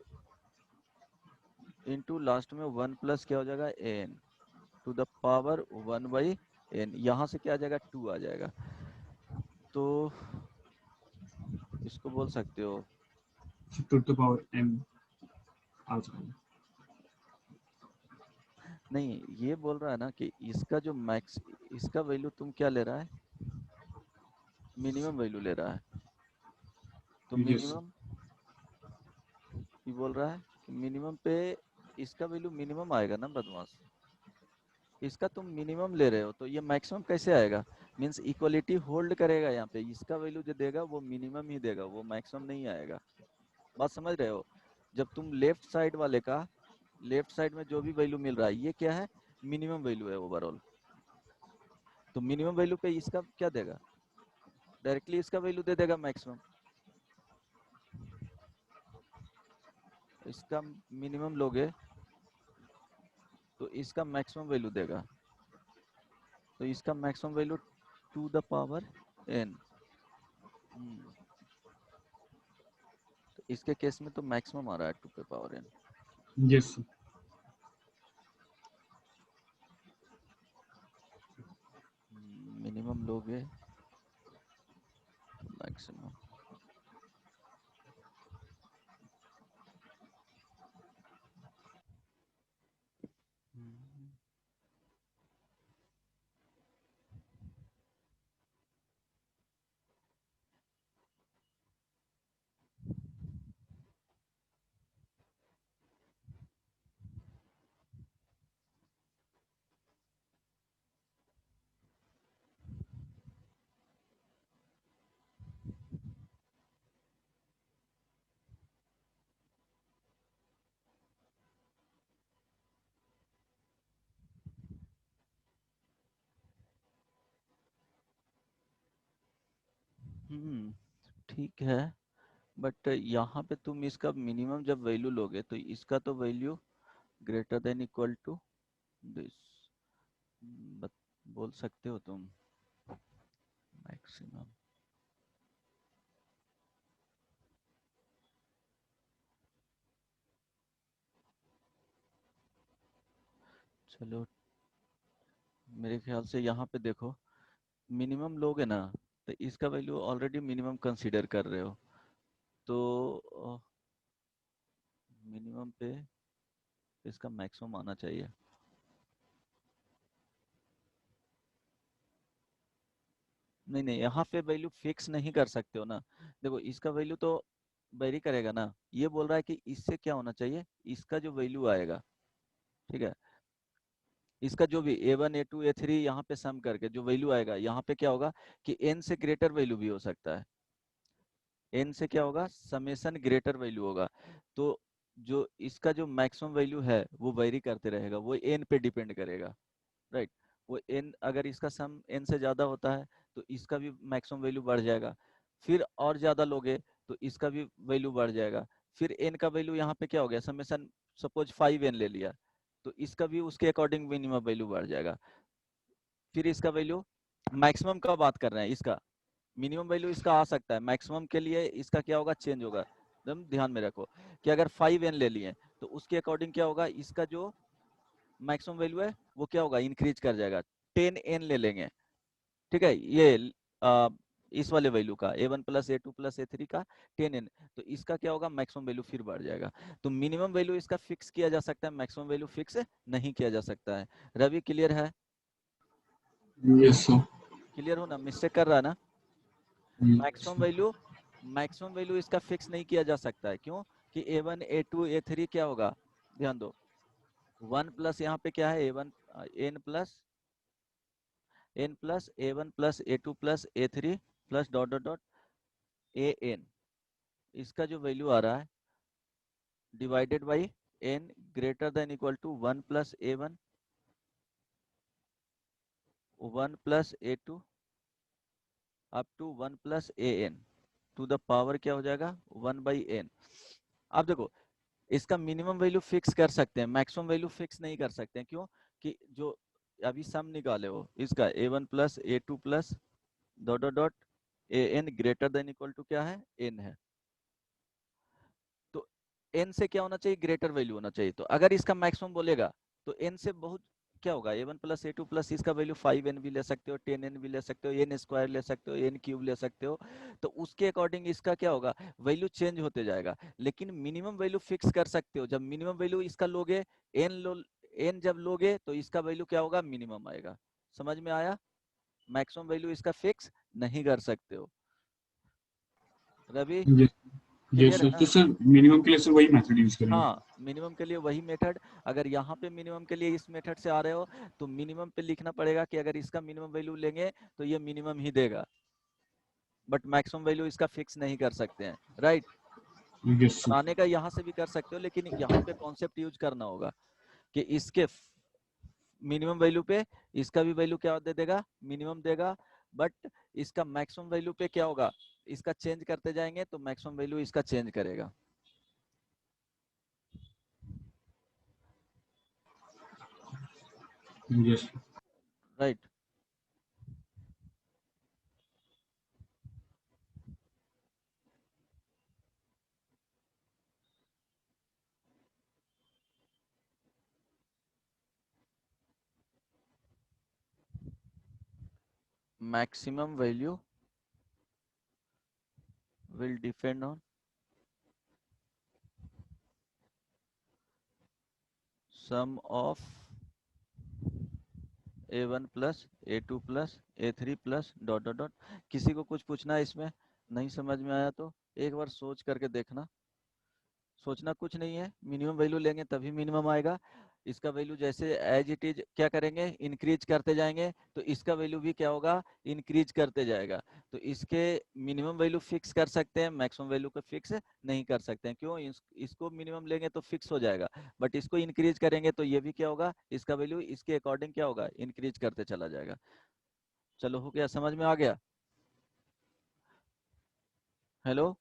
into last में 1 प्लस क्या हो जाएगा n to the power 1 by n. यहाँ से क्या आ जाएगा, 2 आ जाएगा। तो इसको बोल सकते हो, टू द पावर n आ जाएगा। नहीं ये बोल रहा है ना कि इसका जो मैक्स, इसका वैल्यू तुम क्या ले रहा है, मिनिमम वैल्यू ले रहा है। तो यस सर। मिनिमम ये बोल रहा है कि मिनिमम पे इसका वैल्यू मिनिमम आएगा ना बदमाश। इसका तुम मिनिमम ले रहे हो तो ये मैक्सिमम कैसे आएगा, मीन्स इक्वलिटी होल्ड करेगा यहाँ पे, इसका वैल्यू जो देगा वो मिनिमम ही देगा, वो मैक्सिमम नहीं आएगा। बात समझ रहे हो? जब तुम लेफ्ट साइड वाले का, लेफ्ट साइड में जो भी वैल्यू मिल रहा है ये क्या है, मिनिमम वैल्यू है ओवरऑल। तो मिनिमम वैल्यू पे इसका क्या देगा, डायरेक्टली इसका वैल्यू दे देगा मैक्सिमम। इसका मिनिमम लोगे तो इसका मैक्सिमम वैल्यू देगा, तो इसका maximum value to the power n. तो इसके केस में तो मैक्सिमम आ रहा है 2 पे power n. Yes sir. Minimum लोगे मैक्सिमम। ठीक है, बट यहाँ पे तुम इसका मिनिमम जब वैल्यू लोगे तो इसका तो value greater than equal to this, बोल सकते हो तुम मैक्सिमम। चलो, मेरे ख्याल से यहाँ पे देखो, मिनिमम लोगे ना तो इसका वैल्यू ऑलरेडी मिनिमम कंसीडर कर रहे हो, तो मिनिमम पे इसका मैक्सिमम आना चाहिए। नहीं नहीं, यहाँ पे वैल्यू फिक्स नहीं कर सकते हो ना। देखो इसका वैल्यू तो वेरी करेगा ना, ये बोल रहा है कि इससे क्या होना चाहिए, इसका जो वैल्यू आएगा, ठीक है, इसका जो भी a1 a2 a3 यहाँ पे सम करके जो वैल्यू आएगा, यहाँ पे क्या होगा कि n से ग्रेटर वैल्यू भी हो सकता है। n से क्या होगा, समेशन ग्रेटर वैल्यू होगा। तो जो इसका जो मैक्सिमम वैल्यू है वो वेरी करते रहेगा, वो n पे डिपेंड करेगा, राइट। वो n अगर इसका सम n से ज्यादा होता है तो इसका भी मैक्सिमम वैल्यू बढ़ जाएगा, फिर और ज्यादा लोगे तो इसका भी वैल्यू बढ़ जाएगा, फिर n का वैल्यू यहाँ पे क्या हो गया, समेशन सपोज 5n ले लिया तो इसका भी उसके अकॉर्डिंग मिनिमम वैल्यू बढ़ जाएगा। फिर इसका वैल्यू मैक्सिमम का बात कर रहे हैं, इसका मिनिमम वैल्यू इसका आ सकता है, मैक्सिमम के लिए इसका क्या होगा, चेंज होगा। एकदम ध्यान में रखो कि अगर 5n ले लिए तो उसके अकॉर्डिंग क्या होगा, इसका जो मैक्सिमम वैल्यू है वो क्या होगा, इंक्रीज कर जाएगा। 10n ले लेंगे, ठीक है, ये इस वाले वैल्यू का a1 plus a2 plus a3 का 10n, तो इसका क्या होगा, मैक्सिमम वैल्यू फिर बढ़ जाएगा। तो मिनिमम वैल्यू इसका फिक्स किया जा सकता है, मैक्सिमम वैल्यू फिक्स नहीं किया जा सकता है। रवि क्लियर है? Yes sir. क्लियर हो ना, मिस्टेक कर रहा है ना? मैक्सिमम वैल्यू इसका फिक्स नहीं किया जा सकता है, क्यों कि a1 a2 a3 क्या होगा, ध्यान दो, 1 प्लस यहाँ पे क्या है a1 n plus a1 plus a2 plus a3 plus dot dot dot an, इसका जो वैल्यू आ रहा है divided by n greater than equal to 1 plus a1 1 plus a2 up to 1 plus an to the power क्या हो जाएगा, 1 बाई n। अब देखो इसका मिनिमम वैल्यू फिक्स कर सकते हैं, मैक्सिमम वैल्यू फिक्स नहीं कर सकते हैं, क्यों कि जो अभी सम निकाले हो इसका a1 plus a2 plus dot dot dot an greater than equal to क्या है, n है। तो n से क्या होना चाहिए, ग्रेटर वैल्यू होना चाहिए। तो अगर इसका मैक्सिमम बोलेगा तो n से बहुत क्या होगा, a1 प्लस a2 प्लस इसका वैल्यू 5n भी ले सकते हो, 10n भी ले सकते हो, n स्क्वायर ले सकते हो, n क्यूब ले सकते हो। तो उसके अकॉर्डिंग इसका क्या होगा, वैल्यू चेंज होते जाएगा। लेकिन मिनिमम वैल्यू फिक्स कर सकते हो, जब मिनिमम वैल्यू इसका लोगे n जब लोगे तो इसका वैल्यू क्या होगा, मिनिमम आएगा। समझ में आया? मैक्सिमम वैल्यू इसका फिक्स नहीं कर सकते हो। रवि यस। यस क्लियर है सर, ना? तो सर मिनिमम के लिए सर वही मेथड यूज करेंगे। हाँ, मिनिमम के लिए वही मेथड। अगर यहाँ पे मिनिमम के लिए इस मेथड से आ रहे हो तो मिनिमम पे लिखना पड़ेगा कि अगर इसका मिनिमम वैल्यू लेंगे तो ये मिनिमम ही देगा, बट मैक्सिमम वैल्यू इसका फिक्स नहीं कर सकते हैं, राइट। Yes sir. बनाने का यहाँ से भी कर सकते हो, लेकिन यहाँ पे कॉन्सेप्ट यूज करना होगा कि इसके मिनिमम वैल्यू पे इसका भी वैल्यू क्या दे देगा, मिनिमम देगा, बट इसका मैक्सिमम वैल्यू पे क्या होगा, इसका चेंज करते जाएंगे तो मैक्सिमम वैल्यू इसका चेंज करेगा, yes. Right. Maximum value will depend on sum of a1 plus a2 plus a3 plus dot dot dot. किसी को कुछ पूछना है इसमें, नहीं समझ में आया तो एक बार सोच करके देखना। सोचना कुछ नहीं है, मिनिमम वैल्यू लेंगे तभी मिनिमम आएगा। इसका वैल्यू जैसे एज इट इज क्या करेंगे, इंक्रीज करते जाएंगे तो इसका वैल्यू भी क्या होगा, इंक्रीज करते जाएगा। तो इसके मिनिमम वैल्यू फिक्स कर सकते हैं, मैक्सिमम वैल्यू को फिक्स नहीं कर सकते हैं, क्यों, इसको मिनिमम लेंगे तो फिक्स हो जाएगा, बट इसको इंक्रीज करेंगे तो ये भी क्या होगा, इसका वैल्यू इसके अकॉर्डिंग क्या होगा, इंक्रीज करते चला जाएगा। चलो हो गया, समझ में आ गया? Hello,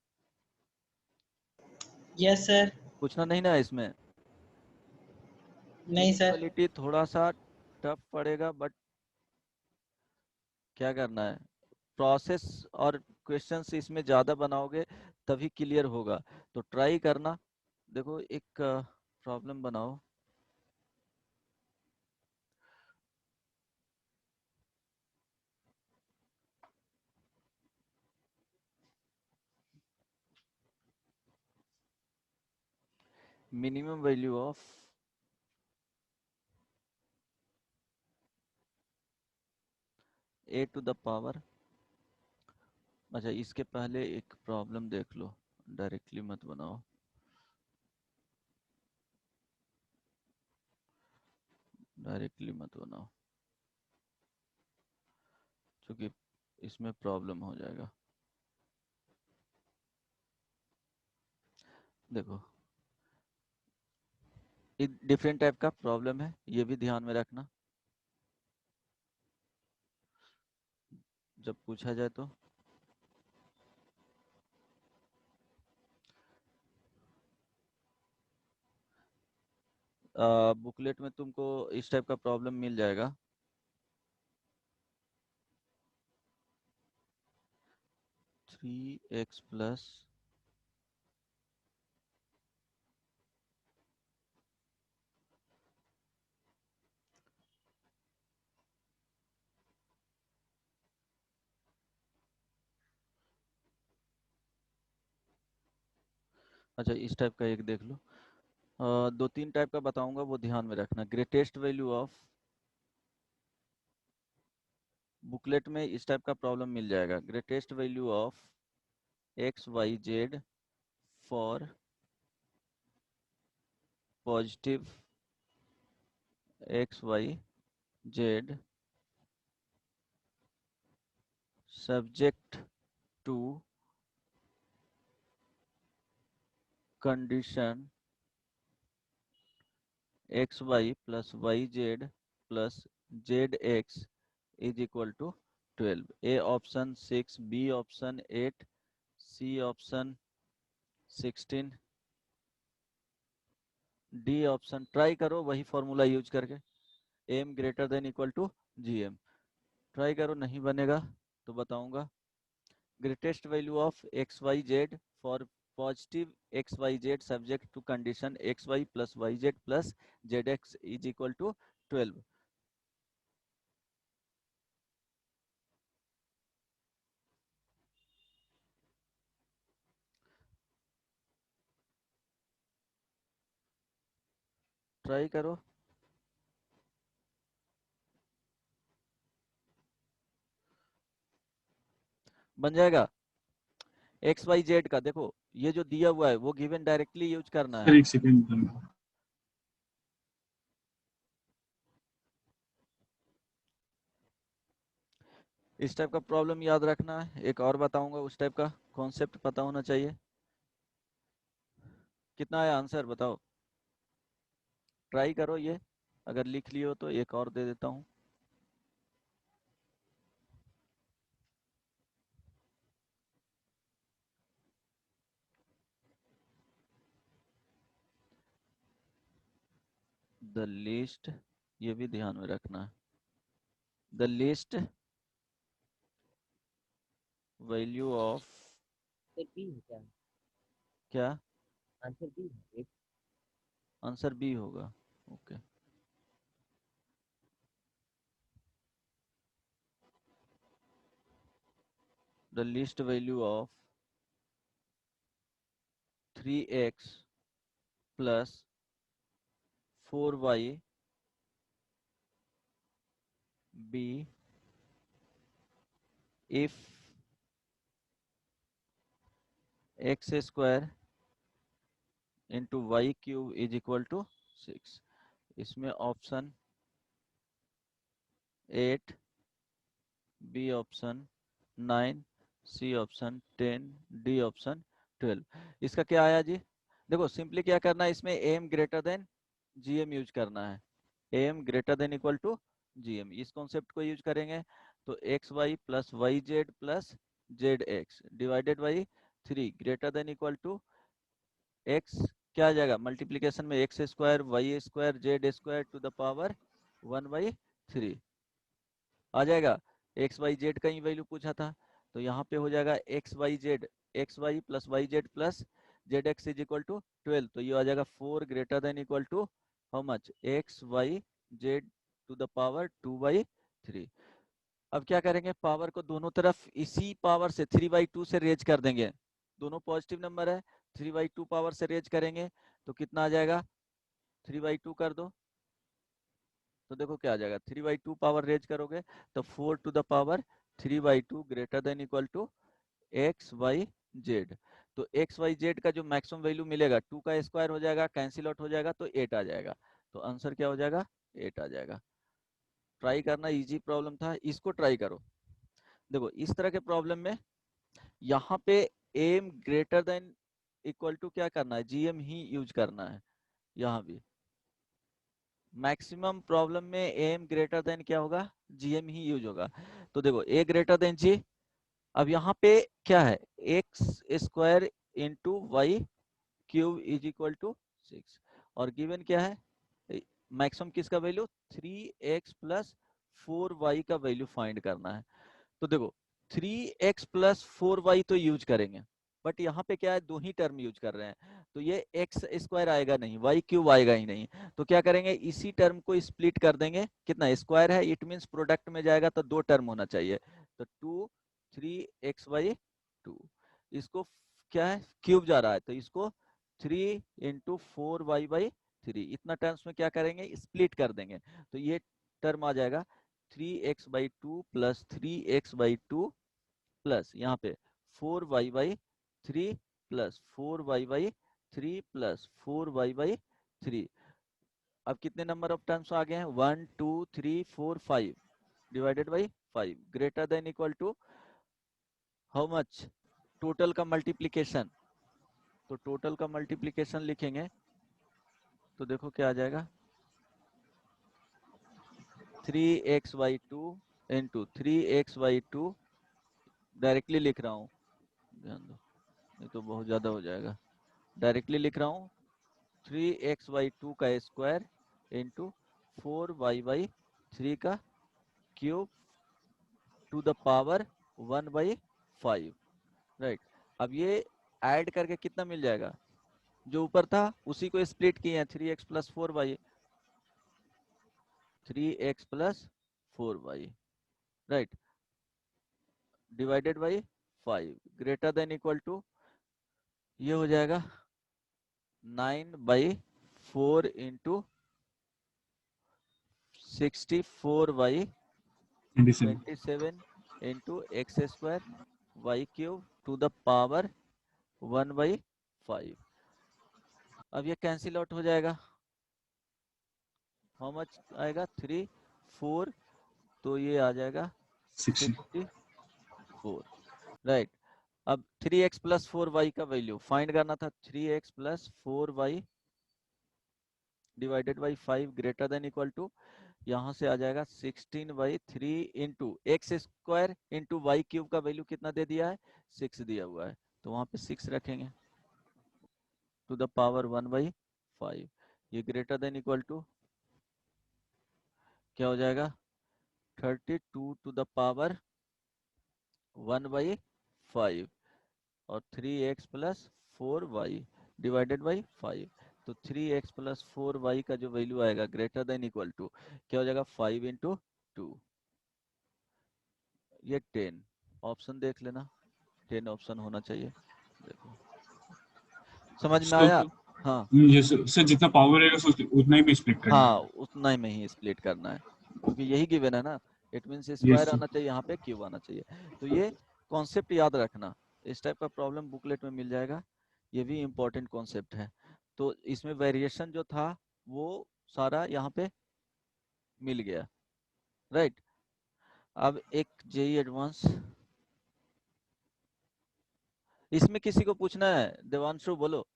yes sir. पूछना नहीं ना इसमें? नहीं सर। इनइक्वालिटी थोड़ा सा टफ पड़ेगा, बट क्या करना है, प्रोसेस और क्वेश्चंस इसमें ज़्यादा बनाओगे तभी क्लियर होगा, तो ट्राई करना। देखो एक प्रॉब्लम बनाओ, minimum value of a to the power, अच्छा इसके पहले एक प्रॉब्लम देख लो, डायरेक्टली मत बनाओ। डायरेक्टली मत बनाओ क्योंकि इसमें प्रॉब्लम हो जाएगा। देखो ये डिफरेंट टाइप का प्रॉब्लम है, ये भी ध्यान में रखना जब पूछा जाए तो। बुकलेट में तुमको इस टाइप का प्रॉब्लम मिल जाएगा। 3x प्लस अच्छा इस टाइप का एक देख लो। दो तीन टाइप का बताऊंगा वो ध्यान में रखना। ग्रेटेस्ट वैल्यू ऑफ, बुकलेट में इस टाइप का प्रॉब्लम मिल जाएगा। Greatest value of x y z for positive x y z subject to condition x y plus y z plus z x is equal to 12। A option 6, B option 8, C option 16, D option. Try करो वही फॉर्मूला यूज करके, AM greater than equal to G M. Try करो, नहीं बनेगा तो बताऊंगा। Greatest value of x y z for positive x y z subject to condition x y plus y z plus z x is equal to 12। Try करो, बन जाएगा। एक्स वाई जेड का देखो ये जो दिया हुआ है वो गिवन डायरेक्टली यूज करना सर है। एक सेकंड। इस टाइप का प्रॉब्लम याद रखना है। एक और बताऊंगा उस टाइप का कॉन्सेप्ट पता होना चाहिए। कितना आया आंसर बताओ, ट्राई करो ये। अगर लिख लियो तो एक और दे देता हूँ। द लीस्ट, ये भी ध्यान में रखना है। द लीस्ट वैल्यू ऑफ, क्या आंसर बी होगा? Okay. The least value of 3x plus 4y be if x square into y cube is equal to 6। इसमें option 8, B option 9, C option 10, D option 12। इसका क्या आया जी? देखो सिंपली क्या करना है, इसमें AM greater than GM use करना है। M greater than equal to GM, इस कॉन्सेप्ट को यूज करेंगे तो x y plus y z plus z x divided by 3 greater than equal to x, क्या आ जाएगा मल्टीप्लीकेशन में x square y square z square to the power 1/3 आ जाएगा। एक्स वाई जेड का ही वैल्यू पूछा था तो यहाँ पे हो जाएगा x y z, x y plus y z plus z x is equal to 12। तो ये आ जाएगा 4 greater than equal to how much, x y z to the power 2/3। अब क्या करेंगे, पावर को दोनों तरफ इसी पावर से 3/2 से रेज कर देंगे। दोनों पॉजिटिव नंबर है, 3/2 पावर से रेज करेंगे तो कितना आ जाएगा, 3/2 कर दो तो देखो क्या आ जाएगा, 3/2 पावर रेज करोगे तो 4 to the power 3/2 greater than equal to x y z. तो एक्स वाई जेड का जो मैक्सिमम वैल्यू मिलेगा 2 का स्क्वायर हो जाएगा, कैंसिल आउट हो जाएगा तो 8 आ जाएगा। तो आंसर क्या हो जाएगा 8 आ जाएगा। ट्राई करना, इजी प्रॉब्लम था, इसको ट्राई करो। देखो इस तरह के प्रॉब्लम में यहाँ पे AM greater than equal to क्या करना है, जीएम ही यूज करना है। यहाँ भी मैक्सिमम प्रॉब्लम में एम ग्रेटर देन क्या होगा, जीएम ही यूज होगा। तो देखो ए ग्रेटर देन जी, अब यहाँ पे क्या है, x square into y cube is equal to 6, और गिवन क्या है, मैक्सिमम किसका वैल्यू 3x प्लस 4y का वैल्यू फाइंड करना है। तो देखो 3x प्लस 4y तो यूज करेंगे, बट यहाँ पे क्या है, दो ही टर्म यूज कर रहे हैं, तो ये एक्स स्क्वायर आएगा नहीं, वाई क्यूब आएगा ही नहीं। तो क्या करेंगे, इसी टर्म को स्प्लिट कर देंगे, कितना स्क्वायर है, इट मीन्स प्रोडक्ट में जाएगा तो दो टर्म होना चाहिए, तो 3x/2। इसको क्या है, क्यूब जा रहा है, तो इसको 3 इंटू 4y/3, इतना टर्म्स में क्या करेंगे, स्प्लिट कर देंगे, तो ये टर्म आ जाएगा 3x/2 प्लस 3x/2 प्लस यहाँ पे 4y/3 plus 4y/3 plus 4y/3। अब कितने नंबर ऑफ टर्म्स आ गए हैं, 1 2 3 4 5 divided by 5 greater than equal to how much, total का मल्टीप्लीकेशन। तो टोटल का मल्टीप्लीकेशन लिखेंगे तो देखो क्या आ जाएगा, 3x/2 इंटू 3x/2, डायरेक्टली लिख रहा हूँ, ध्यान दो नहीं तो बहुत ज्यादा हो जाएगा, डायरेक्टली लिख रहा हूँ 3x/2 का स्क्वायर इंटू 4y/3 का cube to the power 1/5, right. अब ये ऐड करके कितना मिल जाएगा, जो ऊपर था उसी को स्प्लिट किए हैं, 3x plus 4y, 3x plus 4y, right, divided by 5 greater than equal to, ये हो जाएगा 9/4 into 27 64/27 into x square y cube to the power 1/5। अब ये कैंसिल आउट हो जाएगा, हाउ मच आएगा, 3 4, तो ये आ जाएगा 60 64, राइट। अब 3x प्लस 4y का वैल्यू फाइंड करना था, 3x plus 4y divided by 5 greater than equal to, यहाँ से आ जाएगा 16/3 into x square into y cube का वैल्यू कितना दे दिया है, 6 दिया हुआ है, तो वहां पे 6 रखेंगे टू द पावर 1/5, ये ग्रेटर देन इक्वल टू क्या हो जाएगा, 32 टू द पावर 1/5 और 3x plus 4y divided by 5, तो 3x प्लस 4y का जो वैल्यू आएगा ग्रेटर देन इक्वल टू क्या हो जाएगा, 5 इंटू 2, ये 10, ऑप्शन देख लेना, 10 ऑप्शन होना चाहिए, देखो समझ में सो आया। हाँ ये सर जितना पावर रहेगा सो उतना ही में स्प्लिट करना हाँ, है। उतना ही में ही स्प्लिट करना है, क्योंकि यही गिवन है ना, it means yes square sir. आना चाहिए, यहाँ पे क्यूब आना चाहिए। तो ये कॉन्सेप्ट याद रखना, इस टाइप का प्रॉब्लम बुकलेट में मिल जाएगा, ये भी इम्पोर्टेंट कॉन्सेप्ट है। तो इसमें वेरिएशन जो था वो सारा यहाँ पे मिल गया, राइट। अब एक जेई एडवांस, इसमें किसी को पूछना है, देवांशु बोलो,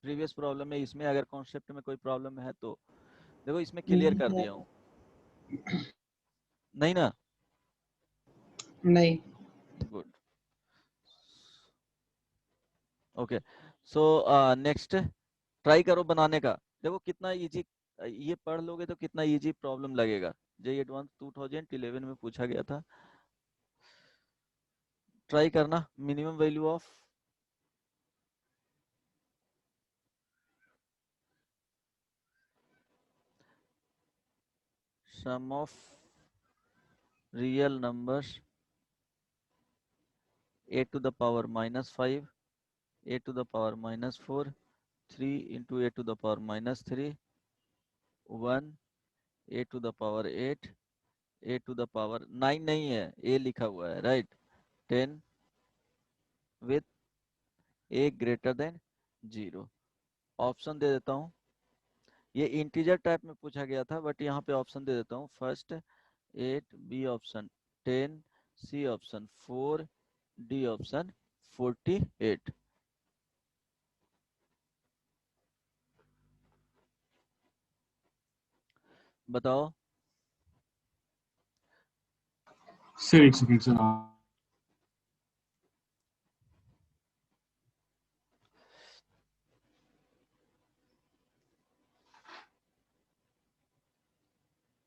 प्रीवियस प्रॉब्लम में इसमें अगर कॉन्सेप्ट में कोई प्रॉब्लम है तो, देखो इसमें क्लियर कर दिया हूँ, नहीं ना, नहीं। Good, okay. So next try करो बनाने का, देखो कितना इजी, ये पढ़ लोगे तो कितना इजी प्रॉब्लम लगेगा, जेई एडवांस 2011 में पूछा गया था। ट्राई करना, minimum value of sum of real numbers a to the power -5, a to the power -4, 3 into a to the power -3, 1, a to the power 8, a to the power 9 नहीं है, a लिखा हुआ है, right, 10 with a greater than 0। Option दे देता हूँ, ये इंटीजर टाइप में पूछा गया था, बट यहाँ पे ऑप्शन दे देता हूँ। First 8, B option 10, C option 4, D option 48। बताओ। सर एक सेकंड सर।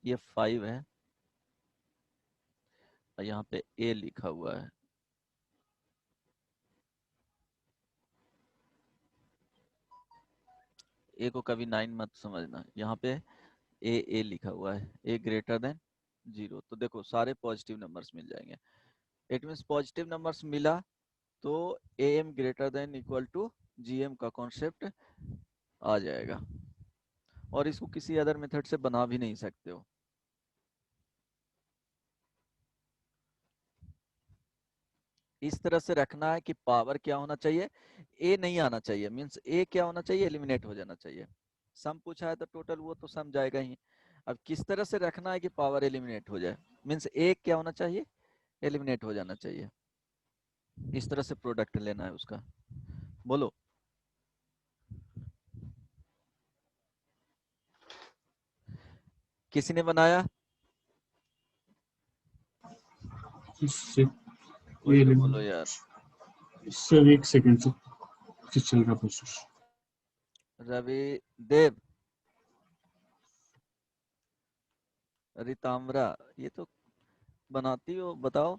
ये 5 है और यहाँ पे ए लिखा हुआ है। ए को कभी 9 मत समझना, यहाँ पे ए लिखा हुआ है, ए ग्रेटर देन 0। तो देखो सारे पॉजिटिव नंबर्स मिल जाएंगे। इट मीन्स पॉजिटिव नंबर्स मिला तो A M greater than equal to G M का कॉन्सेप्ट आ जाएगा, और इसको किसी अदर मेथड से बना भी नहीं सकते हो। इस तरह से रखना है कि पावर क्या होना चाहिए, ए नहीं आना चाहिए। मीन्स ए क्या होना चाहिए, एलिमिनेट हो जाना चाहिए। सम पूछा है तो टोटल वो तो सम जाएगा ही। अब किस तरह से रखना है कि पावर एलिमिनेट हो जाए, मीन्स ए क्या होना चाहिए, एलिमिनेट हो जाना चाहिए। इस तरह से प्रोडक्ट लेना है उसका। बोलो। किसी ने बनाया? कोई तो बोलो यार। सर एक सेकंड सर, चल रहा प्रोसेस। रवि देव, रिताम्रा, ये तो बनाती हो, बताओ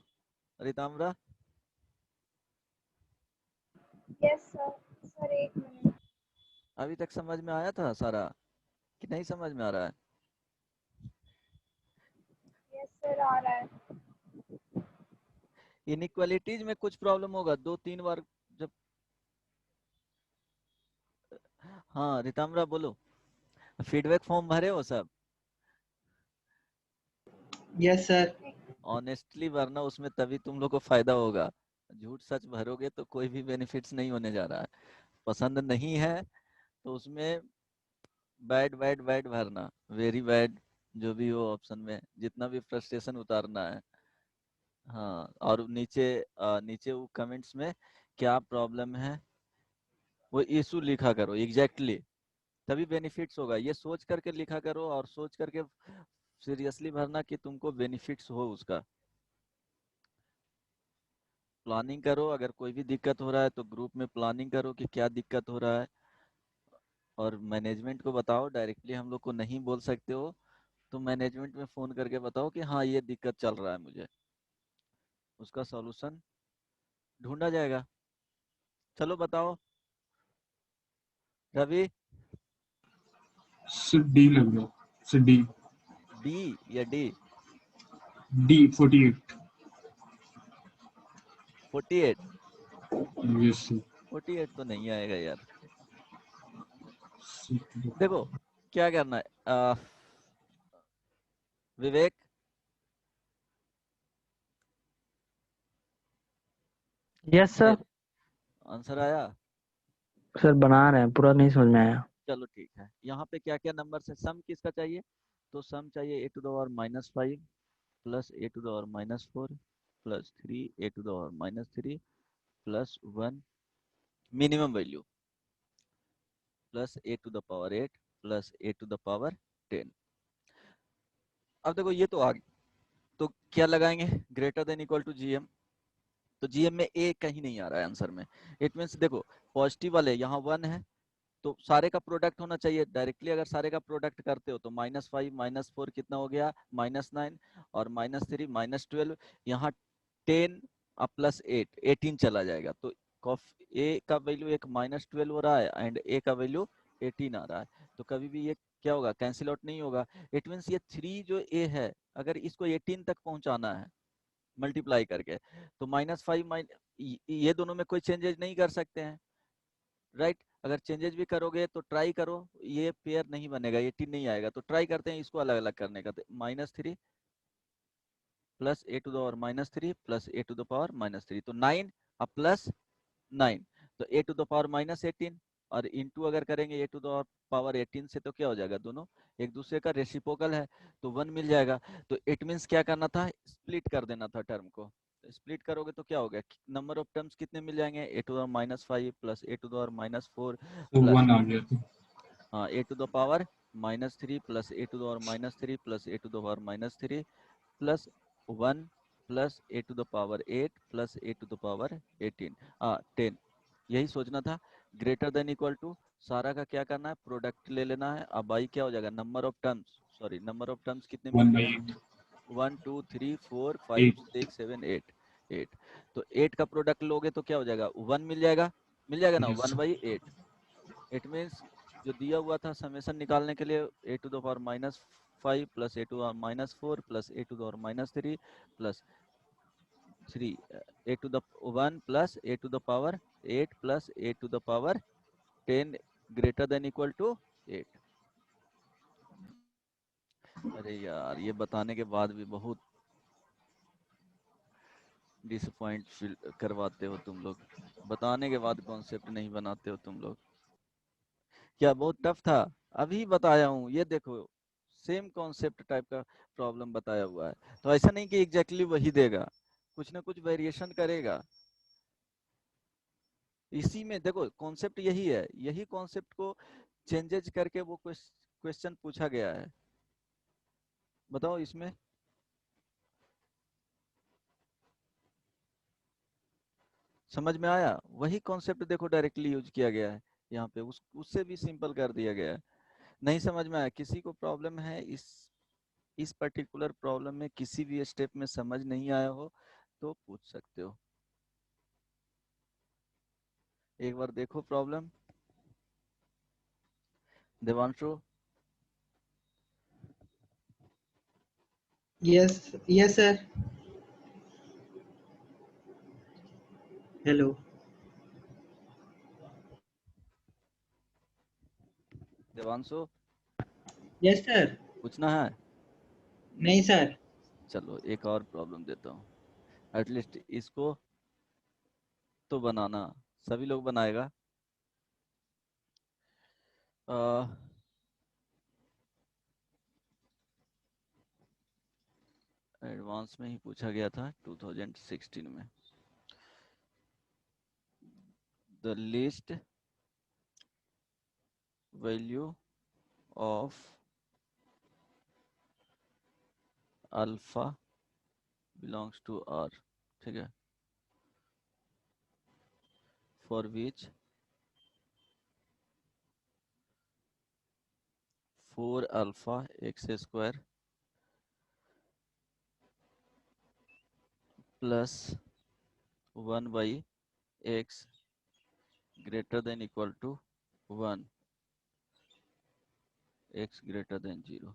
रिताम्रा। Yes sir. सर एक मिनट। अभी तक समझ में आया था सारा कि नहीं समझ में आ रहा है? यस सर आ रहा है। इनइक्वालिटीज में कुछ प्रॉब्लम होगा 2-3 बार जब। हाँ रिताम्रा बोलो, फीडबैक फॉर्म भरे हो सब? Yes sir. ऑनेस्टली भरना, उसमें तभी तुम लोग को फायदा होगा। झूठ सच भरोगे तो कोई भी बेनिफिट्स नहीं होने जा रहा है। पसंद नहीं है तो उसमें बैड बैड बैड भरना, वेरी बैड, जो भी हो ऑप्शन में, जितना भी फ्रस्ट्रेशन उतारना है। हाँ, और नीचे नीचे वो कमेंट्स में क्या प्रॉब्लम है वो इशू लिखा करो एग्जैक्टली, तभी बेनिफिट्स होगा। ये सोच करके लिखा करो और सोच करके सीरियसली भरना कि तुमको बेनिफिट्स हो उसका। प्लानिंग करो, अगर कोई भी दिक्कत हो रहा है तो ग्रुप में प्लानिंग करो कि क्या दिक्कत हो रहा है, और मैनेजमेंट को बताओ। डायरेक्टली हम लोग को नहीं बोल सकते हो तो मैनेजमेंट में फोन करके बताओ कि हाँ ये दिक्कत चल रहा है मुझे, उसका सॉल्यूशन ढूंढा जाएगा। चलो बताओ रवि। सर डी लग रहा है, सर डी। डी या डी? डी 48। 48? Yes sir. 48 तो नहीं आएगा यार। सर, देखो क्या करना है, विवेक। Yes sir. आंसर आया? सर बना रहे हैं, पूरा नहीं समझ में आया। चलो ठीक है। यहाँ पे क्या क्या नंबर है, सम किसका चाहिए? तो सम चाहिए a⁻⁻5 plus a⁻⁻4 plus 3 a⁻⁻3 plus 1 minimum value plus a⁸ plus a⁻10। अब देखो ये तो आ गई, तो क्या लगाएंगे, greater than equal to GM. तो जीएम में ए कहीं नहीं आ रहा है आंसर में। इट मीन्स देखो पॉजिटिव वाले यहाँ 1 है तो सारे का प्रोडक्ट होना चाहिए। डायरेक्टली अगर सारे का प्रोडक्ट करते हो तो -5 -4 कितना हो गया, -9, और -3 -12, यहाँ 10 प्लस 8 18 चला जाएगा। तो ए का वैल्यू एक -12 हो रहा है एंड ए का वैल्यू 18 आ रहा है, तो कभी भी ये क्या होगा, कैंसिल आउट नहीं होगा। इट मीन्स ये 3 जो ए है, अगर इसको 18 तक पहुंचाना है मल्टीप्लाई करके, तो -5 ये दोनों में कोई चेंजेस नहीं कर सकते हैं, राइट। अगर चेंजेस भी करोगे तो ट्राई करो, ये पेयर नहीं बनेगा, 18 नहीं आएगा। तो ट्राई करते हैं इसको अलग अलग करने का। तो -3 प्लस a⁻³ प्लस a⁻³ तो 9 प्लस 9, तो a⁻−18 और इनटू अगर करेंगे a टू द पावर 18 से तो क्या हो जाएगा, दोनों एक दूसरे का रेसिप्रोकल है तो 1 मिल जाएगा। तो इट मींस क्या करना था, स्प्लिट कर देना था टर्म को। स्प्लिट करोगे तो क्या हो गया, नंबर ऑफ टर्म्स कितने मिल जाएंगे, a to the -5 plus a to the -4 तो प्लस 1 आ गया तो हाँ a to the power -3 plus a to the -3 plus a to the power -3 plus 1 plus a to the power 8 plus a to the power 10। यही सोचना था। ग्रेटर देन इक्वल टू सारा का क्या करना है, प्रोडक्ट ले लेना है। अब आई क्या हो जाएगा, नंबर ऑफ टर्म्स कितने 1 मिल by गए, 8 1 2 3 4 5 8 6 7 8। तो 8 का प्रोडक्ट लोगे तो क्या हो जाएगा, 1 मिल जाएगा ना, yes 1/8। इट मीन्स जो दिया हुआ था समेशन निकालने के लिए a to the power -5 plus a to the -4 plus a to the power -3 plus 3 a to the 1 plus a to the power 8 plus a to the power 10 greater than equal to 8। अरे यार ये बताने के बाद भी बहुत डिसअपॉइंट फील करवाते हो तुम लोग, बताने के बाद कॉन्सेप्ट नहीं बनाते हो तुम लोग। क्या बहुत टफ था, अभी बताया हूँ, ये देखो सेम कॉन्सेप्ट टाइप का प्रॉब्लम बताया हुआ है। तो ऐसा नहीं कि एग्जैक्टली वही देगा, कुछ ना कुछ वेरिएशन करेगा। इसी में देखो कॉन्सेप्ट यही है, यही कॉन्सेप्ट को चेंजेज करके वो क्वेश्चन पूछा गया है। बताओ इसमें समझ में आया, वही कॉन्सेप्ट देखो डायरेक्टली यूज किया गया है यहाँ पे, उससे भी सिंपल कर दिया गया है। नहीं समझ में आया, किसी को प्रॉब्लम है इस पर्टिकुलर प्रॉब्लम में, किसी भी स्टेप में समझ नहीं आया हो तो पूछ सकते हो। एक बार देखो problem, Devanshu. yes sir, hello, Devanshu yes sir, पूछना है? नहीं सर, चलो एक और प्रॉब्लम देता हूँ, एटलीस्ट इसको तो बनाना, सभी लोग बनाएगा। एडवांस में ही पूछा गया था 2016 में। The least value of alpha belongs to R, ठीक है, for which 4 alpha x square plus 1/x greater than equal to 1, x greater than 0।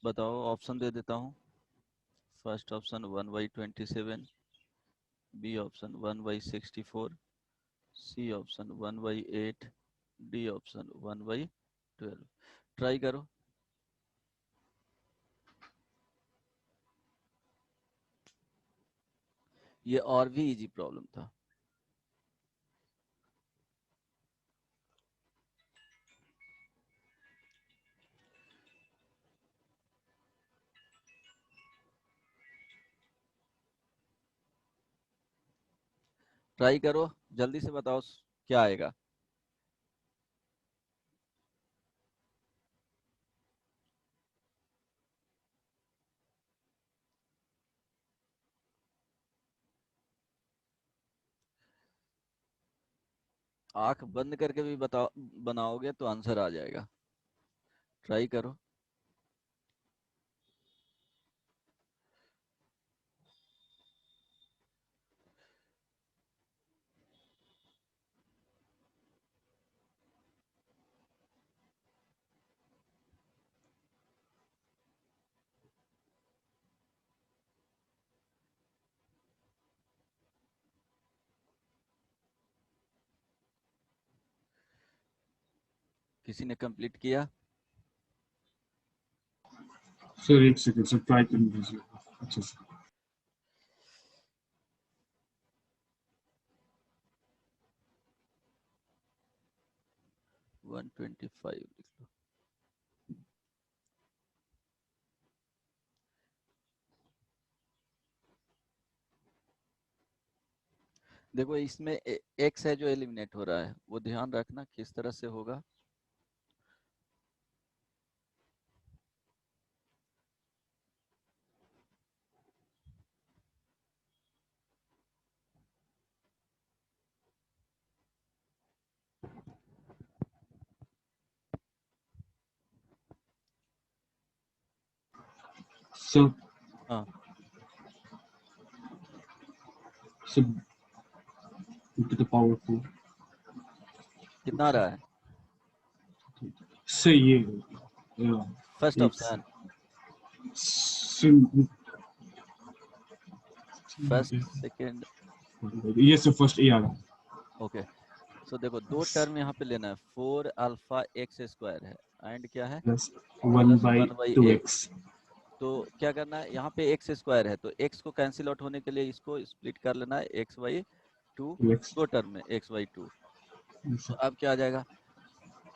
बताओ, ऑप्शन दे देता हूँ। First option 1/27, B option 1/64, C option 1/8, D option 1/12। Try करो। ये और भी इजी प्रॉब्लम था। ट्राई करो, जल्दी से बताओ क्या आएगा। आंख बंद करके भी बताओ, बनाओगे तो आंसर आ जाएगा। ट्राई करो। किसी ने कंप्लीट किया? सर एक सेकंड सर ट्राई करने दीजिए अच्छे से। 125 लिख लो। देखो इसमें x है जो एलिमिनेट हो रहा है, वो ध्यान रखना किस तरह से होगा। So, हाँ so into the power 4. कितना आ रहा है? So ये first X. Option, So, first second, ये से फर्स्ट ए आ रहा ओके। सो देखो दो टर्म यहाँ पे लेना है, 4 अल्फा एक्स स्क्वायर है एंड क्या है plus plus 1 by 1/x। 2x. तो क्या करना है, यहाँ पे एक्स स्क्वायर है तो एक्स को कैंसिल आउट होने के लिए इसको स्प्लिट कर लेना है, एक्स बाई 2 2x. दो टर्म में एक्स बाई 2। तो अब क्या आ जाएगा,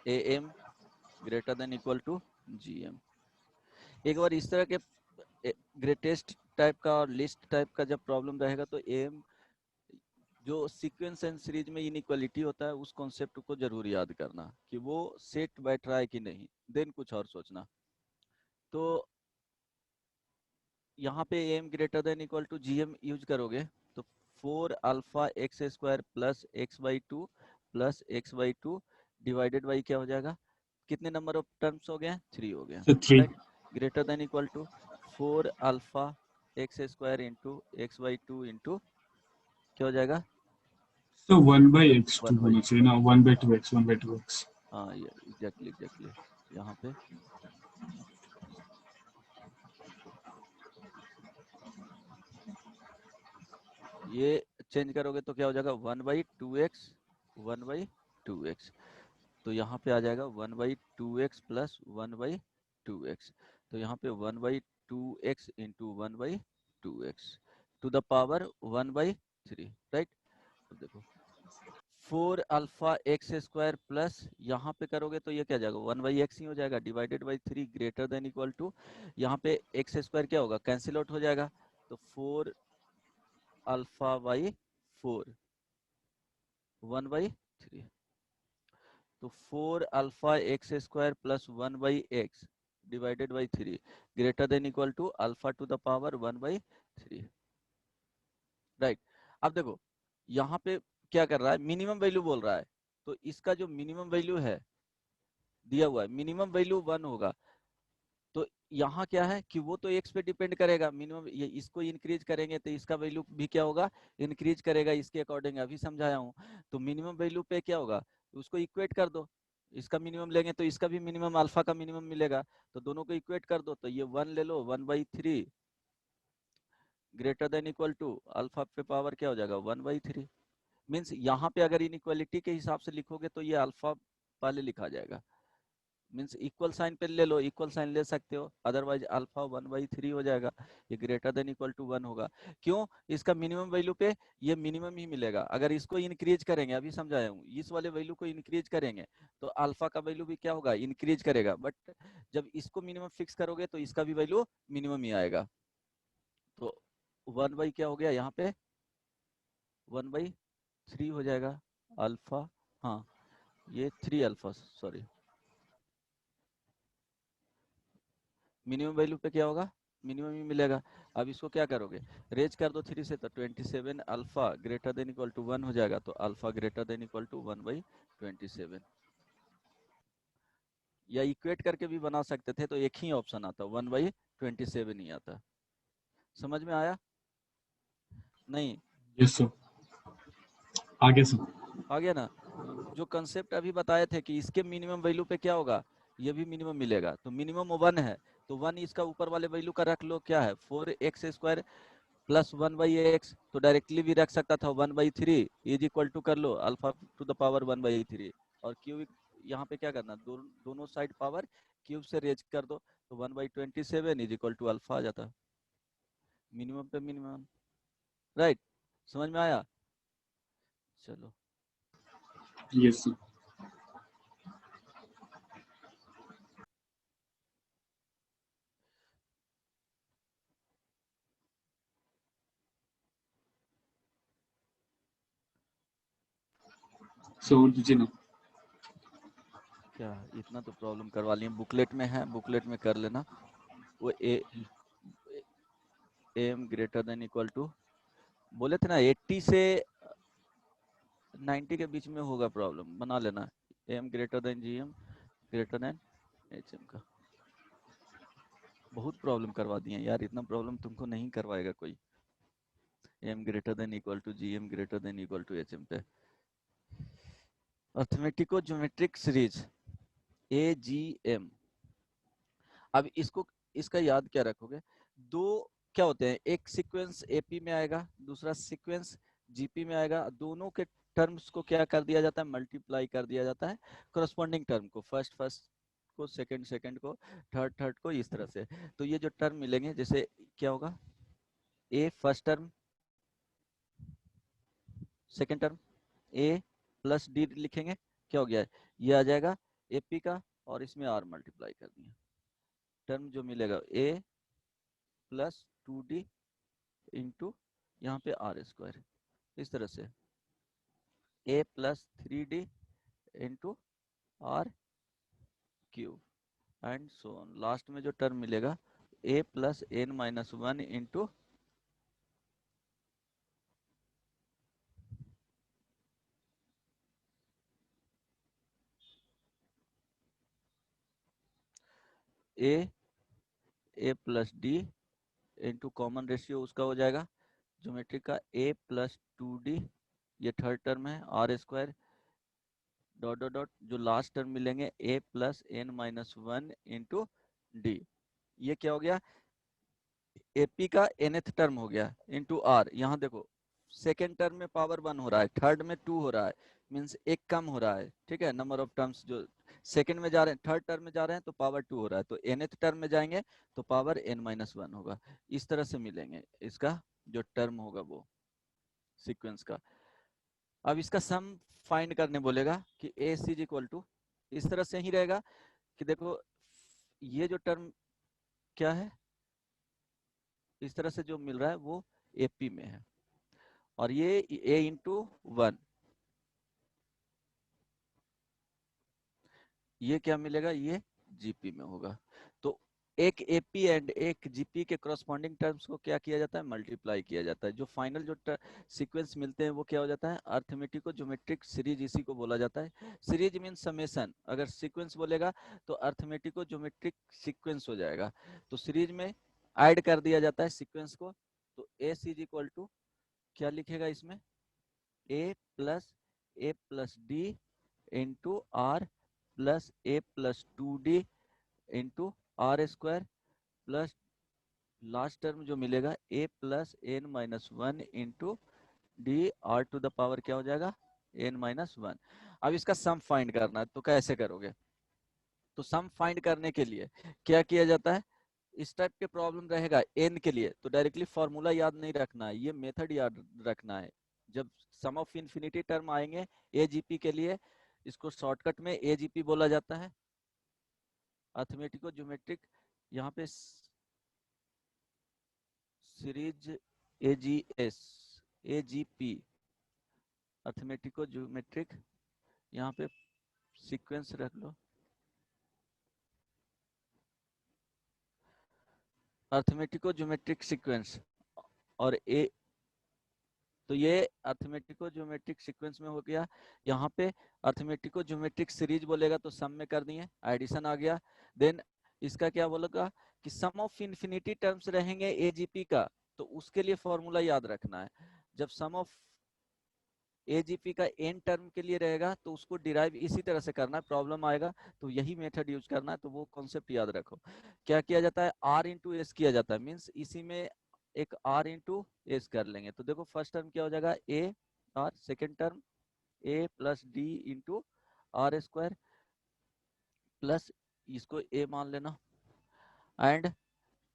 A M greater than equal to G M. एक बार इस तरह के ग्रेटेस्ट टाइप का और लिस्ट टाइप का जब प्रॉब्लम रहेगा तो एम जो सीक्वेंस एंड सीरीज में इनइक्वालिटी होता है उस कॉन्सेप्ट को जरूर याद करना कि वो सेट बैठ रहा है कि नहीं, देन कुछ और सोचना। तो यहाँ पे AM greater than equal to G M use करोगे तो 4 alpha x square plus x by 2 plus x by 2 divided by क्या हो जाएगा, कितने नंबर ऑफ टर्म्स हो गए, 3 हो गया, So 3. Right. Greater than equal to 4 alpha x square into x by 2 into क्या हो जाएगा, So 1 by x2 1 बाई, होना चाहिए ना, 1 by 2x, 1 by 2x. हाँ ये एग्जैक्टली यहाँ पे ये चेंज करोगे तो क्या हो जाएगा 1 बाई 2x 1 बाई 2x। तो यहाँ पे आ जाएगा 1 by 2x plus 1 by 2x। तो यहाँ पे 1 by 2x into 1 by 2x to the power 1 by 3, right. अब देखो 4 अल्फा एक्स स्क्वायर प्लस यहाँ पे करोगे तो ये क्या जाएगा 1 बाई एक्स ही हो जाएगा divided by 3 greater than equal to, यहाँ पे एक्स स्क्वायर क्या होगा कैंसिल आउट हो जाएगा, तो 4 अल्फा बाई 4 1 बाई 3। तो 4 alpha x square plus 1 by x divided by 3 greater than equal to alpha to the power 1 by 3, right. अब देखो यहाँ पे क्या कर रहा है, मिनिमम वैल्यू बोल रहा है, तो इसका जो मिनिमम वैल्यू है दिया हुआ है मिनिमम वैल्यू 1 होगा। तो यहाँ क्या है कि वो तो एक्स पे डिपेंड करेगा, मिनिमम ये इसको इंक्रीज करेंगे तो इसका वैल्यू भी क्या होगा इंक्रीज करेगा, इसके अकॉर्डिंग अभी समझाया हूँ। तो मिनिमम वैल्यू पे क्या होगा, उसको इक्वेट कर दो, इसका मिनिमम लेंगे तो इसका भी मिनिमम अल्फा का मिनिमम मिलेगा, तो दोनों को इक्वेट कर दो, तो ये 1 ले लो 1/3 greater than equal to alpha पे पावर क्या हो जाएगा 1/3। मीन्स यहाँ पे अगर इनइक्वालिटी के हिसाब से लिखोगे तो ये अल्फा पहले लिखा जाएगा, मीन्स इक्वल साइन पे ले लो, इक्वल साइन ले सकते हो, अदरवाइज अल्फा 1/3 हो जाएगा, ये ग्रेटर देन इक्वल टू 1 होगा। क्यों, इसका मिनिमम वैल्यू पे ये मिनिमम ही मिलेगा, अगर इसको इंक्रीज करेंगे अभी समझाया हूँ, इस वाले वैल्यू को इंक्रीज करेंगे तो अल्फा का वैल्यू भी क्या होगा इंक्रीज करेगा, बट जब इसको मिनिमम फिक्स करोगे तो इसका भी वैल्यू मिनिमम ही आएगा। तो 1 बाई क्या हो गया यहाँ पे 1/3 हो जाएगा अल्फा, हाँ ये 3 अल्फा सॉरी, मिनिमम वैल्यू पे क्या होगा मिनिमम ही मिलेगा। अब इसको क्या करोगे रेज कर दो 3 से तो 27 alpha greater than equal to 1 हो जाएगा, तो alpha greater than equal to 1/27। या इक्वेट करके भी बना सकते थे तो एक ही ऑप्शन आता 1/27 ही आता। समझ में आया नहीं? Yes sir. आगे सर. आ गया ना? जो कंसेप्ट अभी बताए थे कि इसके मिनिमम वैल्यू पे क्या होगा ये भी मिनिमम मिलेगा, तो मिनिमम 1 है तो 1 इसका ऊपर वाले वैल्यू का रख लो, क्या है 4x स्क्वायर प्लस 1/x, तो डायरेक्टली भी रख सकता था 1/3 इज इक्वल टू कर लो अल्फा टू द पावर 1/3, और क्यूब यहाँ पे क्या करना दोनों साइड पावर क्यूब से रेज कर दो, तो 1/27 इज इक्वल टू अल्फा आ जाता, मिनिमम पे मिनिमम, राइट। समझ में आया? चलो Yes sir. सर और दीजिए ना। क्या इतना तो प्रॉब्लम करवा लिए, बुकलेट में है, बुकलेट में कर लेना। वो m greater than equal to, बोले थे ना 80 से 90 के बीच में होगा, प्रॉब्लम बना लेना। M greater than g M greater than H m का। बहुत प्रॉब्लम करवा दिए यार, इतना प्रॉब्लम तुमको नहीं करवाएगा कोई। M greater than equal to G M greater than equal to H M पे। Arithmetico geometric series A G M. अब इसको, इसका याद क्या रखोगे, दो क्या होते हैं, एक सीक्वेंस एपी में आएगा, दूसरा सीक्वेंस जीपी में आएगा। दोनों के टर्म्स को क्या कर दिया जाता है, मल्टीप्लाई कर दिया जाता है करस्पॉन्डिंग टर्म को, फर्स्ट फर्स्ट को, सेकंड सेकंड को, थर्ड थर्ड को, इस तरह से। तो ये जो टर्म मिलेंगे, जैसे क्या होगा, ए first term, second term, A plus D लिखेंगे, क्या हो गया, ये आ जाएगा एपी का, और इसमें आर मल्टीप्लाई कर दिया। टर्म जो मिलेगा ए प्लस 2d इंटू यहाँ पे आर स्क्वायर, इस तरह से a plus 3d into are cube and so on. Last में जो टर्म मिलेगा a plus n minus 1 into a plus d into common ratio उसका हो जाएगा ज्योमेट्री का a प्लस 2d, ये थर्ड टर्म है, r square dot dot dot, जो लास्ट टर्म मिलेंगे a plus n minus 1 into d. ये क्या हो गया, एपी का nth टर्म हो गया इंटू आर। यहाँ देखो सेकेंड टर्म में पावर 1 हो रहा है, थर्ड में 2 हो रहा है, मीन्स एक कम हो रहा है, ठीक है। नंबर ऑफ टर्म्स जो सेकेंड में जा रहे हैं, थर्ड टर्म में जा रहे हैं तो पावर 2 हो रहा है, तो nth टर्म में जाएंगे तो पावर n-1 होगा। इस तरह से मिलेंगे इसका जो टर्म होगा वो सीक्वेंस का। अब इसका सम फाइंड करने बोलेगा कि ए इज इक्वल टू, इस तरह से ही रहेगा कि देखो ये जो टर्म क्या है, इस तरह से जो मिल रहा है वो एपी में है, और ये a इंटू 1, ये क्या मिलेगा, ये जीपी में होगा। तो एक एपी एंड एक जीपी के करस्पॉन्डिंग टर्म्स को क्या किया जाता है, मल्टीप्लाई किया जाता है। जो फाइनल जो सीक्वेंस मिलते हैं वो क्या हो जाता है, अर्थमेटिको ज्योमेट्रिक सीरीज, इसी को बोला जाता है। सीरीज मीन समेशन, अगर सीक्वेंस बोलेगा तो अर्थमेटिको ज्योमेट्रिक सीक्वेंस हो जाएगा। तो सीरीज में ऐड कर दिया जाता है सीक्वेंस को। तो ए इज इक्वल टू क्या लिखेगा इसमें, A plus D into R plus A plus 2d into R square plus last term जो मिलेगा a plus n minus 1 into D R to the power क्या हो जाएगा, n माइनस 1। अब इसका सम फाइंड करना है, तो कैसे करोगे, तो सम फाइंड करने के लिए क्या किया जाता है, इस टाइप के प्रॉब्लम रहेगा n के लिए तो डायरेक्टली फॉर्मूला याद नहीं रखना है, ये मेथड याद रखना है। जब सम ऑफ इन्फिनिटी टर्म आएंगे एजीपी के लिए, इसको शॉर्टकट में एजीपी बोला जाता है, अर्थमेटिको ज्योमेट्रिक। यहाँ पे सीरीज एजीएस, एजीपी, अर्थमेटिको ज्योमेट्रिक, यहाँ पे सीक्वेंस रख लो, अर्थमेटिको ज्योमेट्रिक सीक्वेंस। और ए, तो ये अर्थमेटिको ज्योमेट्रिक सीक्वेंस में हो गया। यहाँ पे अर्थमेटिको ज्योमेट्रिक सीरीज बोलेगा तो सम में कर दिए, एडिशन आ गया। देन इसका क्या बोलेगा कि सम ऑफ इन्फिनिटी टर्म्स रहेंगे एजीपी का, तो उसके लिए फॉर्मूला याद रखना है। जब सम ऑफ एजीपी का एन टर्म के लिए रहेगा तो उसको डिराइव इसी तरह से करना है, प्रॉब्लम आएगा तो यही मेथड यूज करना है। तो वो कॉन्सेप्ट याद रखो, क्या किया जाता है, आर इंटू एस किया जाता है, मीन्स इसी में एक आर इंटू एस कर लेंगे। तो देखो फर्स्ट टर्म क्या हो जाएगा, A R, second term A plus D into R square plus, इसको ए मान लेना, and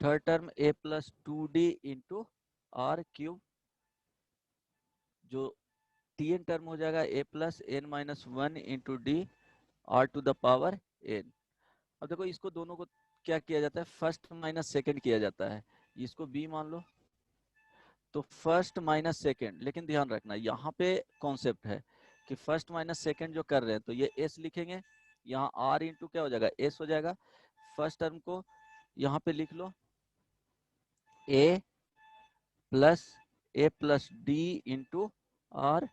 third term A plus 2d into are cube, जो टीएन टर्म हो जाएगा A plus N minus 1 into D R to the power N. अब देखो इसको दोनों को क्या किया जाता है, फर्स्ट माइनस सेकेंड किया जाता है, इसको बी मान लो, तो फर्स्ट माइनस सेकेंड। लेकिन ध्यान रखना यहाँ पे कॉन्सेप्ट है कि फर्स्ट माइनस सेकंड जो कर रहे हैं, तो ये एस लिखेंगे, यहाँ आर इंटू क्या हो जाएगा, एस हो जाएगा। फर्स्ट टर्म को यहाँ पे लिख लो, A plus D into R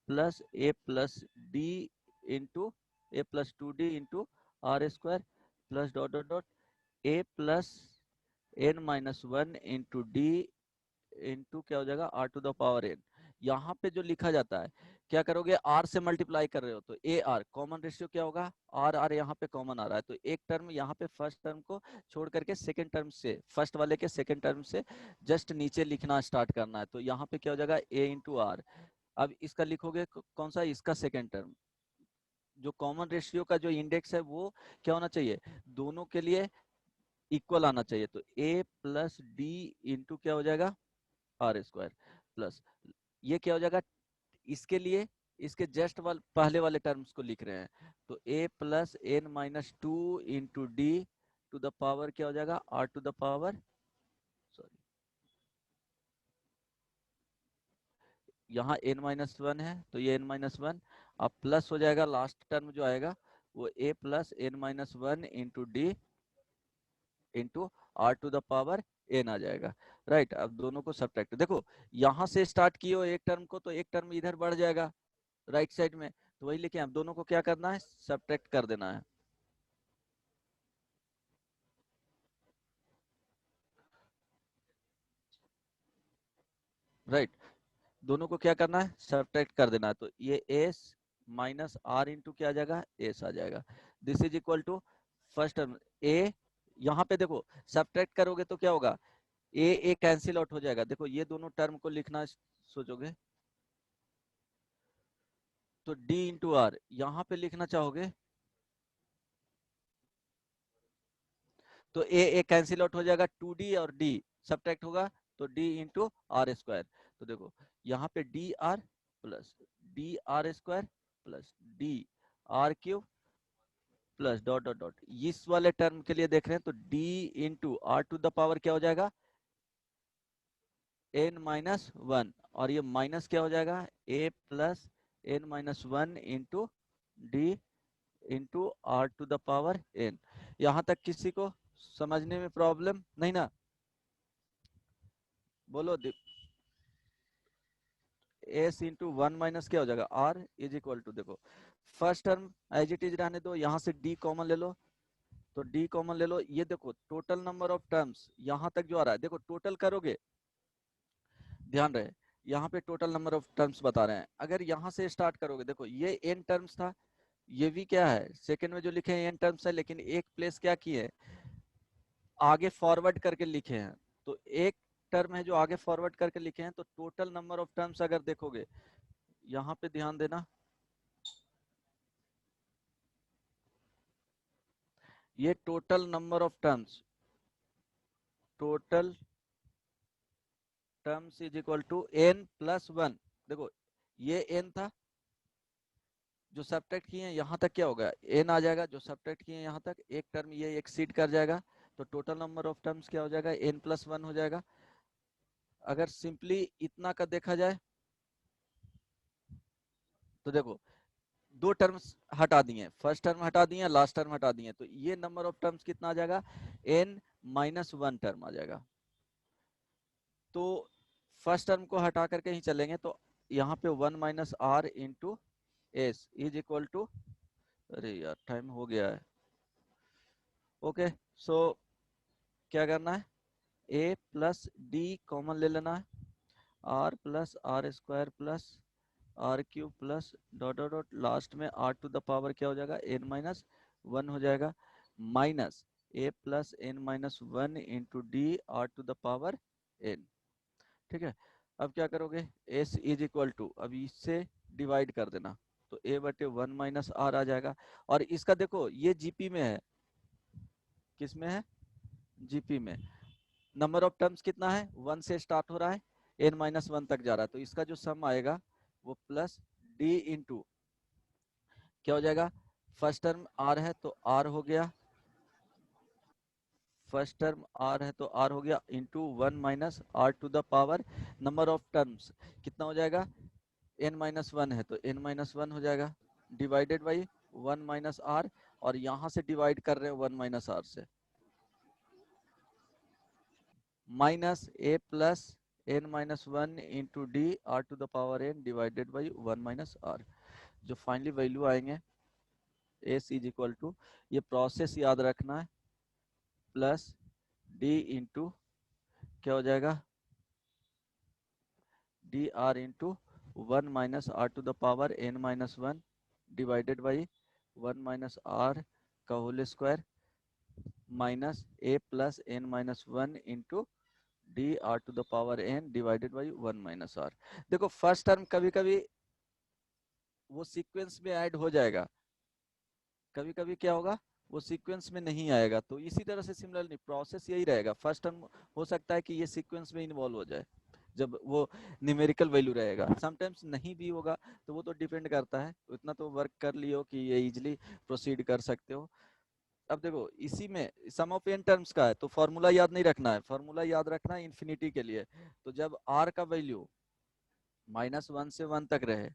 plus A plus D into A plus 2d into R square plus dot dot dot A plus N minus 1 into D into क्या हो जाएगा, R to the power N. यहाँ पे जो लिखा जाता है, क्या करोगे, आर से मल्टीप्लाई कर रहे हो तो ए आर, कॉमन रेशियो क्या होगा, आर आर यहाँ पे कॉमन आ रहा है, तो एक टर्म यहाँ पे फर्स्ट टर्म को छोड़ करके सेकंड टर्म से, फर्स्ट वाले के सेकंड टर्म से जस्ट नीचे लिखना स्टार्ट करना है। तो यहाँ पे क्या हो जाएगा, ए इंटू आर। अब इसका लिखोगे कौन सा, इसका सेकेंड टर्म। जो कॉमन रेशियो का जो इंडेक्स है वो क्या होना चाहिए, दोनों के लिए इक्वल आना चाहिए। तो ए प्लस डी इंटू क्या हो जाएगा, आर स्क्वायर प्लस ये क्या हो जाएगा, इसके लिए इसके जस्ट पहले वाले टर्म्स को लिख रहे हैं, तो A plus N minus 2 into D to the power क्या हो जाएगा, R to the power, sorry यहाँ n माइनस 1 है तो ये n माइनस 1, अब प्लस हो जाएगा, लास्ट टर्म जो आएगा वो a plus N minus 1 into D into r to the power n आ जाएगा। राइट, अब दोनों को सब्ट्रैक्ट, देखो यहाँ से स्टार्ट किए हो एक टर्म को, तो एक टर्म इधर बढ़ जाएगा राइट साइड में, तो वही लेके अब दोनों को क्या करना है, सब्ट्रैक्ट कर देना है। राइट, दोनों को क्या करना है, सब्ट्रैक्ट कर देना है। तो ये एस माइनस आर इंटू क्या आ जाएगा, एस आ जाएगा। This is equal to first term A, यहाँ पे देखो सब्ट्रैक्ट करोगे तो क्या होगा, ए कैंसिल आउट हो जाएगा। देखो ये दोनों टर्म को लिखना सोचोगे तो डी इंटू आर, यहाँ पे लिखना चाहोगे तो ए कैंसिल आउट हो जाएगा, 2d और d सब्ट्रैक्ट होगा तो d इंटू आर स्क्वायर। तो देखो यहाँ पे D R plus d are square plus d are cube plus dot dot dot, इस वाले टर्म के लिए देख रहे हैं तो d into r to the power क्या हो जाएगा, n माइनस 1, और ये माइनस क्या हो जाएगा, a plus N minus 1 into D into r to the power n। यहाँ तक किसी को समझने में प्रॉब्लम नहीं ना, बोलो। एस इंटू 1 माइनस क्या हो जाएगा, आर इज इक्वल टू, देखो first term as it is रहने दो, यहाँ से डी कॉमन ले लो, तो डी कॉमन ले लो। ये देखो टोटल नंबर ऑफ टर्म्स यहाँ तक जो आ रहा है, देखो टोटल करोगे, ध्यान रहे यहाँ पे टोटल नंबर ऑफ टर्म्स बता रहे हैं। अगर यहाँ से स्टार्ट करोगे, देखो ये n टर्म्स था, ये भी क्या है, सेकंड में जो लिखे हैं n टर्म्स है, लेकिन एक प्लेस क्या किए है, आगे फॉरवर्ड करके लिखे हैं, तो एक टर्म है जो आगे फॉरवर्ड करके लिखे हैं। तो टोटल नंबर ऑफ टर्म्स अगर देखोगे, यहाँ पे ध्यान देना, ये total number of terms, total terms is equal to n plus 1। देखो ये n था, जो सब्ट्रैक्ट किए हैं यहाँ तक क्या होगा, n आ जाएगा, जो सब्ट्रैक्ट किए हैं यहाँ तक एक टर्म ये एक्सीड कर जाएगा, तो टोटल नंबर ऑफ टर्म्स क्या हो जाएगा, n प्लस 1 हो जाएगा। अगर सिंपली इतना का देखा जाए तो देखो दो टर्म्स हटा दिए, फर्स्ट टर्म हटा दिए, लास्ट टर्म हटा दिए, तो ये नंबर ऑफ टर्म्स कितना आ जाएगा, n माइनस 1 टर्म आ जाएगा। तो फर्स्ट टर्म को हटा करके ही चलेंगे, तो यहाँ पे 1 minus r into s is equal to, अरे यार टाइम हो गया है। ओके, सो क्या करना है, ए प्लस डी कॉमन ले लेना है, r plus r square plus r cube plus dot dot dot, last में आर टू द पावर क्या हो जाएगा, एन माइनस 1 हो जाएगा, minus a plus N minus 1 into D R to the power n. ठीक है, अब क्या करोगे, एस इज इक्वल टू, अब इससे डिवाइड कर देना, तो ए बटे 1 माइनस आर आ जाएगा। और इसका देखो ये जीपी में है, किस में है, जीपी में। नंबर ऑफ टर्म्स कितना है, 1 से स्टार्ट हो रहा है, n माइनस 1 तक जा रहा है, तो इसका जो सम आएगा वो प्लस डी इंटू क्या हो जाएगा, फर्स्ट टर्म r है तो r हो गया, फर्स्ट टर्म r है तो r हो गया, into 1 minus r to the power, number of terms कितना हो जाएगा, n माइनस वन है तो n माइनस वन हो जाएगा डिवाइडेड बाई 1 माइनस आर, और यहाँ से डिवाइड कर रहे हैं 1 माइनस आर से, minus a plus n minus one into D R to the power n divided by 1 minus r. जो फाइनली वैल्यू आएंगे s इज इक्वल टू, ये प्रोसेस याद रखना है, प्लस d इंटू क्या हो जाएगा d r into 1 minus r to the power n minus one divided by 1 minus r का whole square minus a plus n minus one into D R to the power n divided by 1 minus r. देखो फर्स्ट टर्म कभी कभी वो सीक्वेंस में ऐड हो जाएगा, कभी कभी क्या होगा वो सीक्वेंस में नहीं आएगा, तो इसी तरह से सिमिलरली प्रोसेस यही रहेगा। फर्स्ट टर्म हो सकता है कि ये सीक्वेंस में इन्वॉल्व हो जाए जब वो न्यूमेरिकल वैल्यू रहेगा, समटाइम्स नहीं भी होगा, तो वो तो डिपेंड करता है। इतना तो वर्क कर लियो कि ये इजिली प्रोसीड कर सकते हो। अब देखो इसी में सम ऑफ n टर्म्स का है तो फॉर्मूला याद नहीं रखना है, फॉर्मूला याद रखना है इन्फिनिटी के लिए। तो जब r का वैल्यू -1 से 1 तक रहे,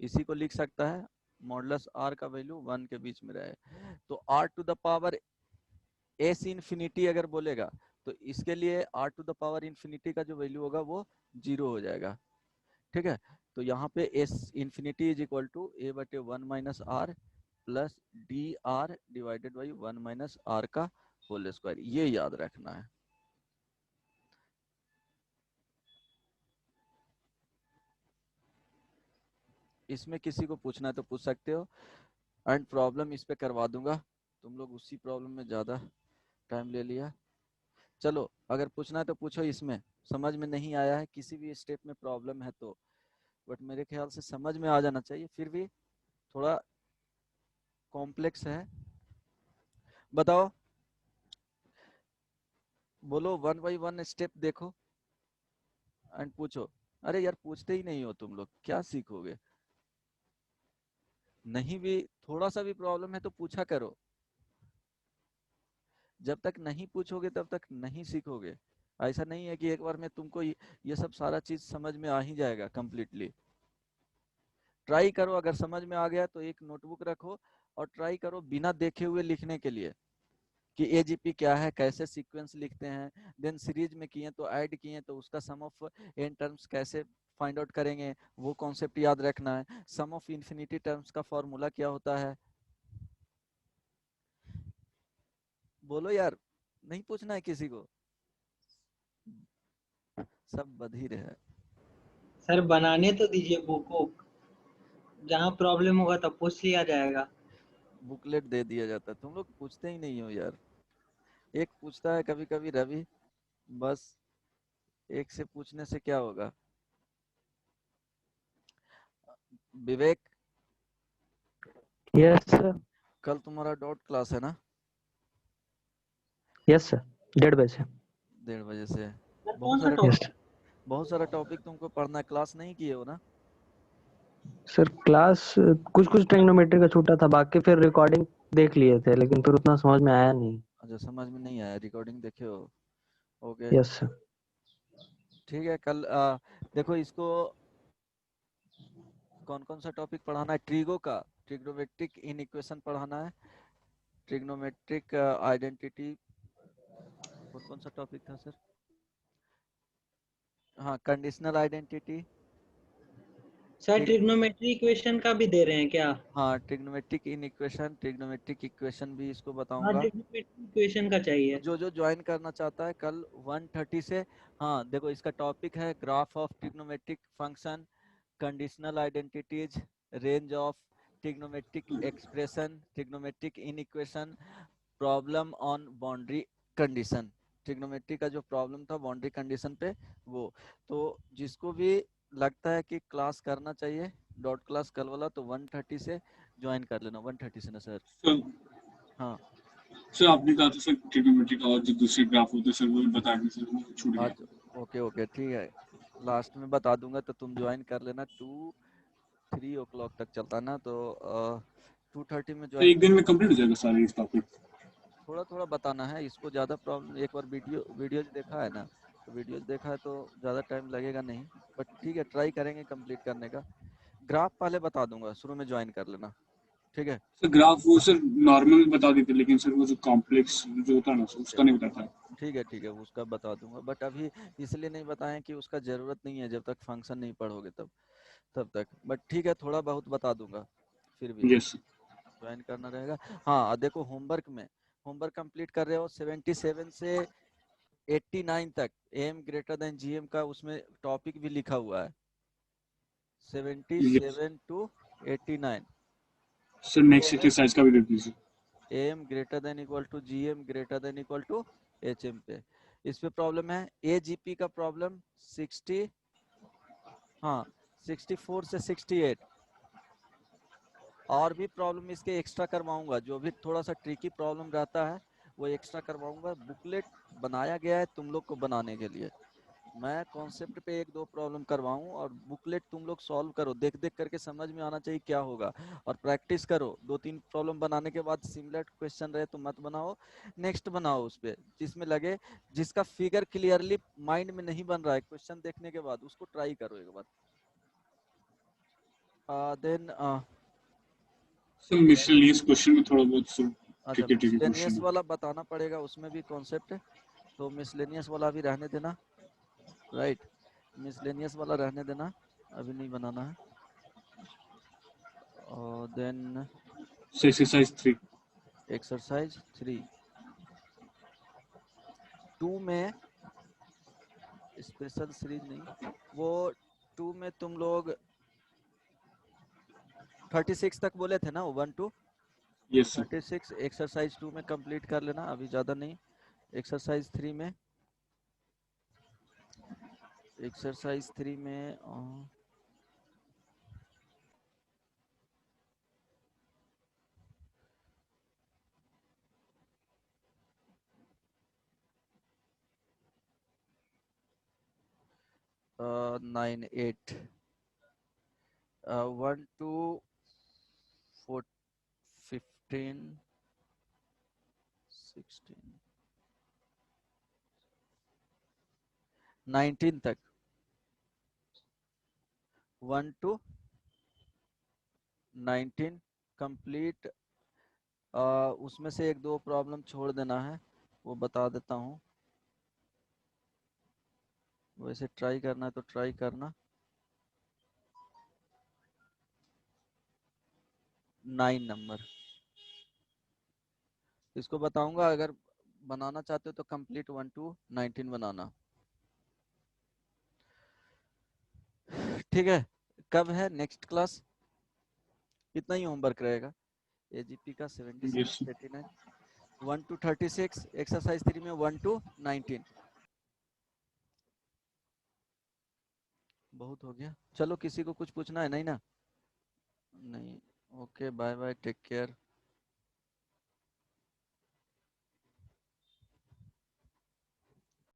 इसी को लिख सकता है मॉडुलस r का वैल्यू 1 के बीच में रहे, तो r to the power s infinity अगर बोलेगा तो इसके लिए r to the power infinity का जो वैल्यू होगा वो 0 हो जाएगा। ठीक है, तो यहाँ पे s infinity is equal to a बटे 1 minus r plus d r divided by 1 minus r का होल स्क्वायर, ये याद रखना है। इसमें किसी को पूछना है तो पूछ सकते हो, एंड प्रॉब्लम इस पे करवा दूंगा। तुम लोग उसी प्रॉब्लम में ज्यादा टाइम ले लिया। चलो अगर पूछना है तो पूछो, इसमें समझ में नहीं आया है किसी भी स्टेप में प्रॉब्लम है तो, बट मेरे ख्याल से समझ में आ जाना चाहिए, फिर भी थोड़ा कॉम्प्लेक्स है। बताओ, बोलो 1 बाई 1 स्टेप देखो एंड पूछो। अरे यार पूछते ही नहीं हो तुम लोग, क्या सीखोगे? नहीं भी थोड़ा सा भी प्रॉब्लम है तो पूछा करो, जब तक नहीं पूछोगे तब तक नहीं सीखोगे। ऐसा नहीं है कि एक बार में तुमको ये सब सारा चीज समझ में आ ही जाएगा कंप्लीटली। ट्राई करो, अगर समझ में आ गया तो एक नोटबुक रखो और ट्राई करो बिना देखे हुए लिखने के लिए कि एजीपी क्या है, कैसे सीक्वेंस लिखते हैं, देन सीरीज में किए तो ऐड किए तो उसका सम ऑफ एन टर्म्स कैसे फाइंड आउट करेंगे, वो कॉन्सेप्ट याद रखना है। सम ऑफ इन्फिनिटी टर्म्स का फॉर्मूला क्या होता है, बोलो यार, नहीं पूछना है किसी को, सब बधिर है। सर बनाने तो दीजिए बुक, जहाँ प्रॉब्लम होगा तब पूछ लिया जाएगा। बुकलेट दे दिया जाता है, तुम लोग पूछते ही नहीं हो यार। एक पूछता है कभी कभी रवि, बस एक से पूछने से क्या होगा। विवेक, यस सर। कल तुम्हारा डॉट क्लास है ना? यस सर, 1:30 बजे। 1:30 बजे से। सर बहुत कौन सा सारा टॉपिक? बहुत सारा टॉपिक तुमको पढ़ना है, क्लास नहीं किए हो ना? सर क्लास कुछ कुछ ट्रिग्नोमेट्री का छूटा था, बाकी फिर रिकॉर्डिंग देख लिए थे लेकिन फिर उतना समझ में आया नहीं। अच्छा, समझ में नहीं आया, रिकॉर्डिंग देखे हो? Okay yes sir. ठीक है। कल देखो इसको कौन कौन सा टॉपिक पढ़ाना है, ट्रिगो का, ट्रिग्नोमेट्रिक इन इक्वेशन पढ़ाना है, ट्रिग्नोमेट्रिक आइडेंटिटी, और कौन सा टॉपिक था सर? हाँ, conditional identity. Sir trigonometry equation का भी दे रहे हैं क्या? हाँ, trigonometric in equation, trigonometric equation भी इसको हाँ बताऊंगा। ट्रिग्नोमेट्री इक्वेशन का चाहिए। जो जो ज्वाइन करना चाहता है कल 1:30 से। हाँ देखो, इसका टॉपिक है graph of trigonometric function, conditional identities, range of trigonometric expression, trigonometric in equation, problem on boundary condition. Trigonometry का जो प्रॉब्लम था बाउंड्री कंडीशन पे, वो तो जिसको भी लगता है कि क्लास करना चाहिए डॉट क्लास कल वाला, तो 1:30 से ज्वाइन कर लेना। 1:30 से ना सर? हाँ सर आपने कहा था सर ट्रिग्नोमेट्री का और जो दूसरे ग्राफ होते हैं सर वो बता दें सर, वो छूट गया। आज ओके ओके ठीक है, लास्ट में बता दूंगा तो तुम ज्वाइन कर लेना। 2-3 o'clock तक चलता ना, तो 2:30 में तो ज्वाइन। एक दिन में कंप्लीट हो जाएगा सारे इस टॉपिक? थोड़ा थोड़ा बताना है इसको, ज्यादा प्रॉब्लम, एक बार वीडियो वीडियो देखा है ना, वीडियोस देखा है तो ज़्यादा टाइम लगेगा नहीं, बट ठीक है ट्राई करेंगे कंप्लीट करने का। ग्राफ पहले बता दूंगा, शुरू में ज्वाइन कर लेना, ठीक है। सर ग्राफ वो सर नॉर्मल बता देते, लेकिन सर वो जो कॉम्प्लेक्स जो होता है ना सर, उसका नहीं बताता। ठीक है उसका बता दूंगा, बट अभी इसलिए नहीं बताएं कि उसका ज़रूरत नहीं है, जब तक फंक्शन नहीं पढ़ोगे तब तक, बट ठीक है थोड़ा बहुत बता दूंगा फिर भी यस सर। ज्वाइन करना रहेगा। हाँ देखो होमवर्क कंप्लीट कर रहे हो 77 से 89 तक, एम ग्रेटर देन जीएम का उसमें टॉपिक भी लिखा हुआ है, 77 टू 89। सर नेक्स्ट एक्सरसाइज का भी दे दीजिए। M greater than equal to g m greater than equal to h m पे, इस पे प्रॉब्लम है। एजीपी का प्रॉब्लम 60, हाँ 64 से 68, और भी प्रॉब्लम इसके एक्स्ट्रा करवाऊंगा, जो भी थोड़ा सा ट्रिकी प्रॉब्लम रहता है वो एक्स्ट्रा करवाऊंगा। बुकलेट बनाया गया है तुम लोग को बनाने के लिए, मैं कॉन्सेप्ट पे 1-2 प्रॉब्लम करवाऊं और बुकलेट तुम लोग सॉल्व करो, देख देख करके समझ में आना चाहिए क्या होगा, और प्रैक्टिस करो। 2-3 प्रॉब्लम बनाने के बाद सिमिलर क्वेश्चन रहे तो मत बनाओ, नेक्स्ट बनाओ उस पे जिसमें लगे, जिसका फिगर क्लियरली माइंड में नहीं बन रहा है क्वेश्चन देखने के बाद, उसको ट्राई करो एक बार। देन सर मिसलेनियस क्वेश्चन में थोड़ा बहुत सर अच्छा ट्रिकी मिसलेनियस क्वेश्चन। वाला बताना पड़ेगा, उसमें भी कॉन्सेप्ट है, तो मिसलेनियस वाला भी रहने देना, राइट, मिसलेनियस वाला रहने देना, अभी नहीं बनाना है। और देन एक्सरसाइज 3 एक्सरसाइज 3 2 में स्पेशल सीरीज नहीं, वो 2 में तुम लोग 36 तक बोले थे ना, 1 to यस सर। 36 एक्सरसाइज 2 में कंप्लीट कर लेना, अभी ज़्यादा नहीं। एक्सरसाइज 3 में 9 8 1 to 15 16 19 तक, 1 to 19 कंप्लीट। उसमें से 1-2 प्रॉब्लम छोड़ देना है, वो बता देता हूँ, वैसे ट्राई करना है तो ट्राई करना। 9 नंबर इसको बताऊंगा, अगर बनाना चाहते हो तो कंप्लीट 1 to 19 बनाना, ठीक है। कब है नेक्स्ट क्लास? इतना ही होमवर्क रहेगा, एजीपी का 77 यस से 89, 1 to 36 एक्सरसाइज 3 में 1 to 19। बहुत हो गया, चलो किसी को कुछ पूछना है नहीं ना? नहीं, okay bye bye, take care.